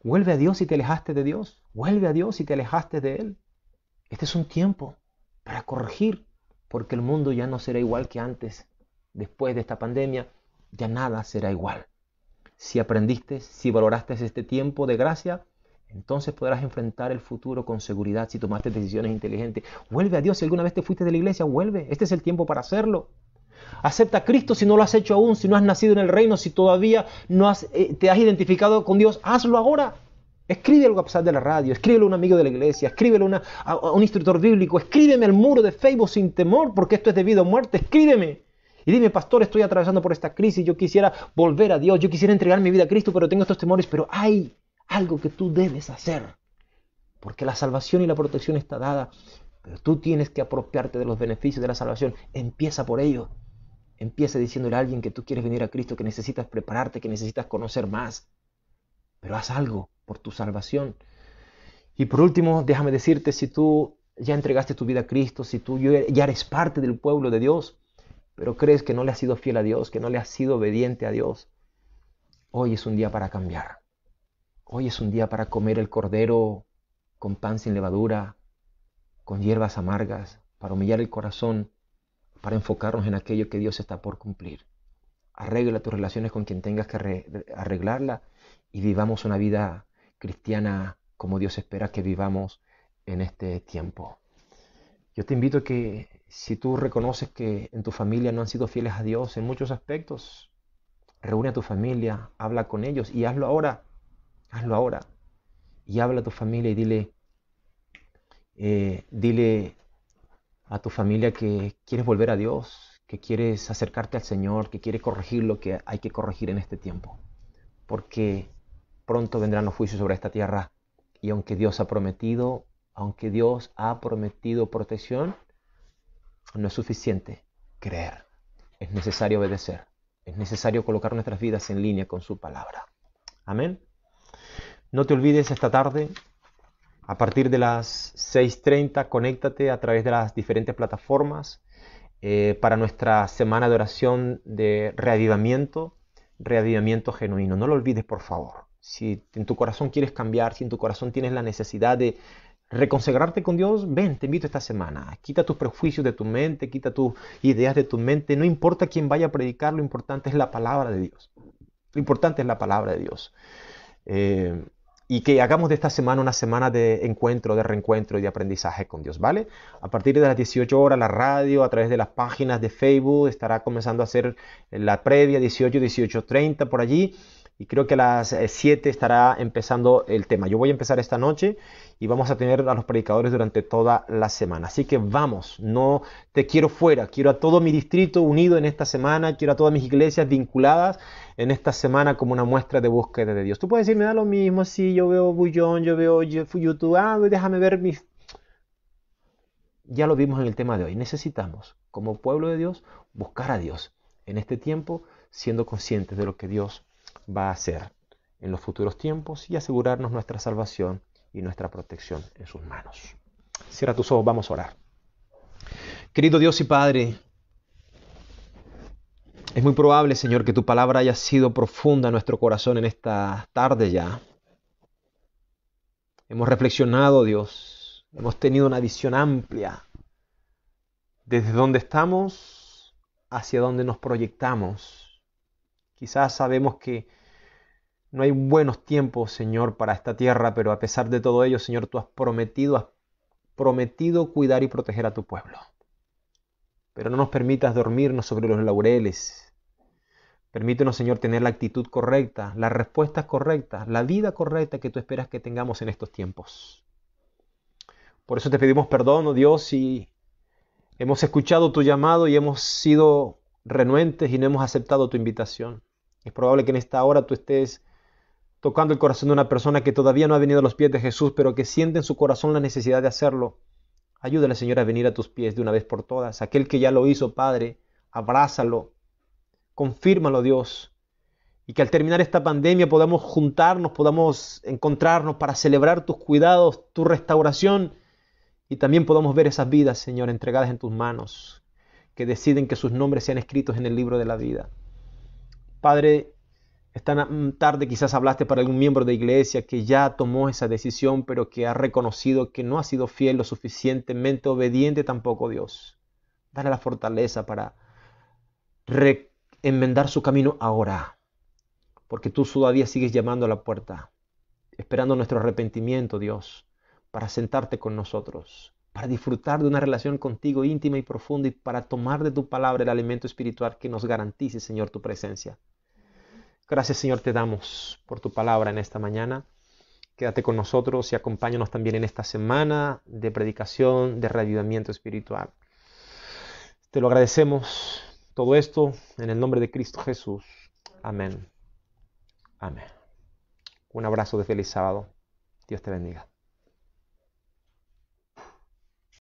Speaker 1: Vuelve a Dios si te alejaste de Dios. Vuelve a Dios si te alejaste de Él. Este es un tiempo para corregir, porque el mundo ya no será igual que antes. Después de esta pandemia, ya nada será igual. Si aprendiste, si valoraste este tiempo de gracia, entonces podrás enfrentar el futuro con seguridad si tomaste decisiones inteligentes. Vuelve a Dios. Si alguna vez te fuiste de la iglesia, vuelve. Este es el tiempo para hacerlo. Acepta a Cristo si no lo has hecho aún, si no has nacido en el reino, si todavía no te has identificado con Dios, hazlo ahora. Escríbelo al WhatsApp de la radio, escríbelo a un amigo de la iglesia, escríbelo a un instructor bíblico, escríbeme al muro de Facebook sin temor, porque esto es de vida o muerte, escríbeme. Y dime, pastor, estoy atravesando por esta crisis, yo quisiera volver a Dios, yo quisiera entregar mi vida a Cristo, pero tengo estos temores, pero hay algo que tú debes hacer, porque la salvación y la protección está dada, pero tú tienes que apropiarte de los beneficios de la salvación. Empieza por ello. Empieza diciéndole a alguien que tú quieres venir a Cristo, que necesitas prepararte, que necesitas conocer más. Pero haz algo por tu salvación. Y por último, déjame decirte, si tú ya entregaste tu vida a Cristo, si tú ya eres parte del pueblo de Dios, pero crees que no le has sido fiel a Dios, que no le has sido obediente a Dios, hoy es un día para cambiar. Hoy es un día para comer el cordero con pan sin levadura, con hierbas amargas, para humillar el corazón, para enfocarnos en aquello que Dios está por cumplir. Arregla tus relaciones con quien tengas que arreglarla y vivamos una vida cristiana como Dios espera que vivamos en este tiempo. Yo te invito a que si tú reconoces que en tu familia no han sido fieles a Dios en muchos aspectos, reúne a tu familia, habla con ellos y hazlo ahora. Hazlo ahora. Y habla a tu familia y dile a tu familia que quieres volver a Dios, que quieres acercarte al Señor, que quieres corregir lo que hay que corregir en este tiempo. Porque pronto vendrán los juicios sobre esta tierra. Y aunque Dios ha prometido protección, no es suficiente creer. Es necesario obedecer. Es necesario colocar nuestras vidas en línea con su palabra. Amén. No te olvides esta tarde. A partir de las 6:30, conéctate a través de las diferentes plataformas para nuestra semana de oración de reavivamiento genuino. No lo olvides, por favor. Si en tu corazón quieres cambiar, si en tu corazón tienes la necesidad de reconsagrarte con Dios, ven, te invito esta semana. Quita tus prejuicios de tu mente, quita tus ideas de tu mente. No importa quién vaya a predicar, lo importante es la palabra de Dios. Lo importante es la palabra de Dios. Y que hagamos de esta semana una semana de encuentro, de reencuentro y de aprendizaje con Dios, ¿vale? A partir de las 18 horas, la radio, a través de las páginas de Facebook, estará comenzando a hacer la previa, 18:30 por allí. Y creo que a las 7 estará empezando el tema. Yo voy a empezar esta noche y vamos a tener a los predicadores durante toda la semana. Así que vamos, no te quiero fuera. Quiero a todo mi distrito unido en esta semana. Quiero a todas mis iglesias vinculadas en esta semana como una muestra de búsqueda de Dios. Tú puedes decir, me da lo mismo, sí, yo veo Bullón, yo veo YouTube, déjame ver mis... Ya lo vimos en el tema de hoy. Necesitamos, como pueblo de Dios, buscar a Dios en este tiempo, siendo conscientes de lo que Dios va a hacer en los futuros tiempos y asegurarnos nuestra salvación y nuestra protección en sus manos. Cierra tus ojos, vamos a orar. Querido Dios y Padre, es muy probable, Señor, que tu palabra haya sido profunda en nuestro corazón en esta tarde ya. Hemos reflexionado, Dios, hemos tenido una visión amplia desde donde estamos hacia donde nos proyectamos. Quizás sabemos que no hay buenos tiempos, Señor, para esta tierra, pero a pesar de todo ello, Señor, tú has prometido cuidar y proteger a tu pueblo. pero no nos permitas dormirnos sobre los laureles. Permítenos, Señor, tener la actitud correcta, las respuestas correctas, la vida correcta que tú esperas que tengamos en estos tiempos. Por eso te pedimos perdón, oh Dios, si hemos escuchado tu llamado y hemos sido renuentes y no hemos aceptado tu invitación. Es probable que en esta hora tú estés tocando el corazón de una persona que todavía no ha venido a los pies de Jesús, pero que siente en su corazón la necesidad de hacerlo. Ayúdale, Señor, a venir a tus pies de una vez por todas. Aquel que ya lo hizo, Padre, abrázalo, confírmalo, Dios. Y que al terminar esta pandemia podamos juntarnos, podamos encontrarnos para celebrar tus cuidados, tu restauración. Y también podamos ver esas vidas, Señor, entregadas en tus manos, que deciden que sus nombres sean escritos en el libro de la vida. Padre, esta tarde quizás hablaste para algún miembro de iglesia que ya tomó esa decisión, pero que ha reconocido que no ha sido fiel lo suficientemente obediente tampoco, Dios. Dale la fortaleza para enmendar su camino ahora, porque tú todavía sigues llamando a la puerta, esperando nuestro arrepentimiento, Dios, para sentarte con nosotros, para disfrutar de una relación contigo íntima y profunda y para tomar de tu palabra el alimento espiritual que nos garantice, Señor, tu presencia. Gracias, Señor, te damos por tu palabra en esta mañana. Quédate con nosotros y acompáñanos también en esta semana de predicación, de reavivamiento espiritual. Te lo agradecemos todo esto en el nombre de Cristo Jesús. Amén. Amén. Un abrazo de feliz sábado. Dios te bendiga.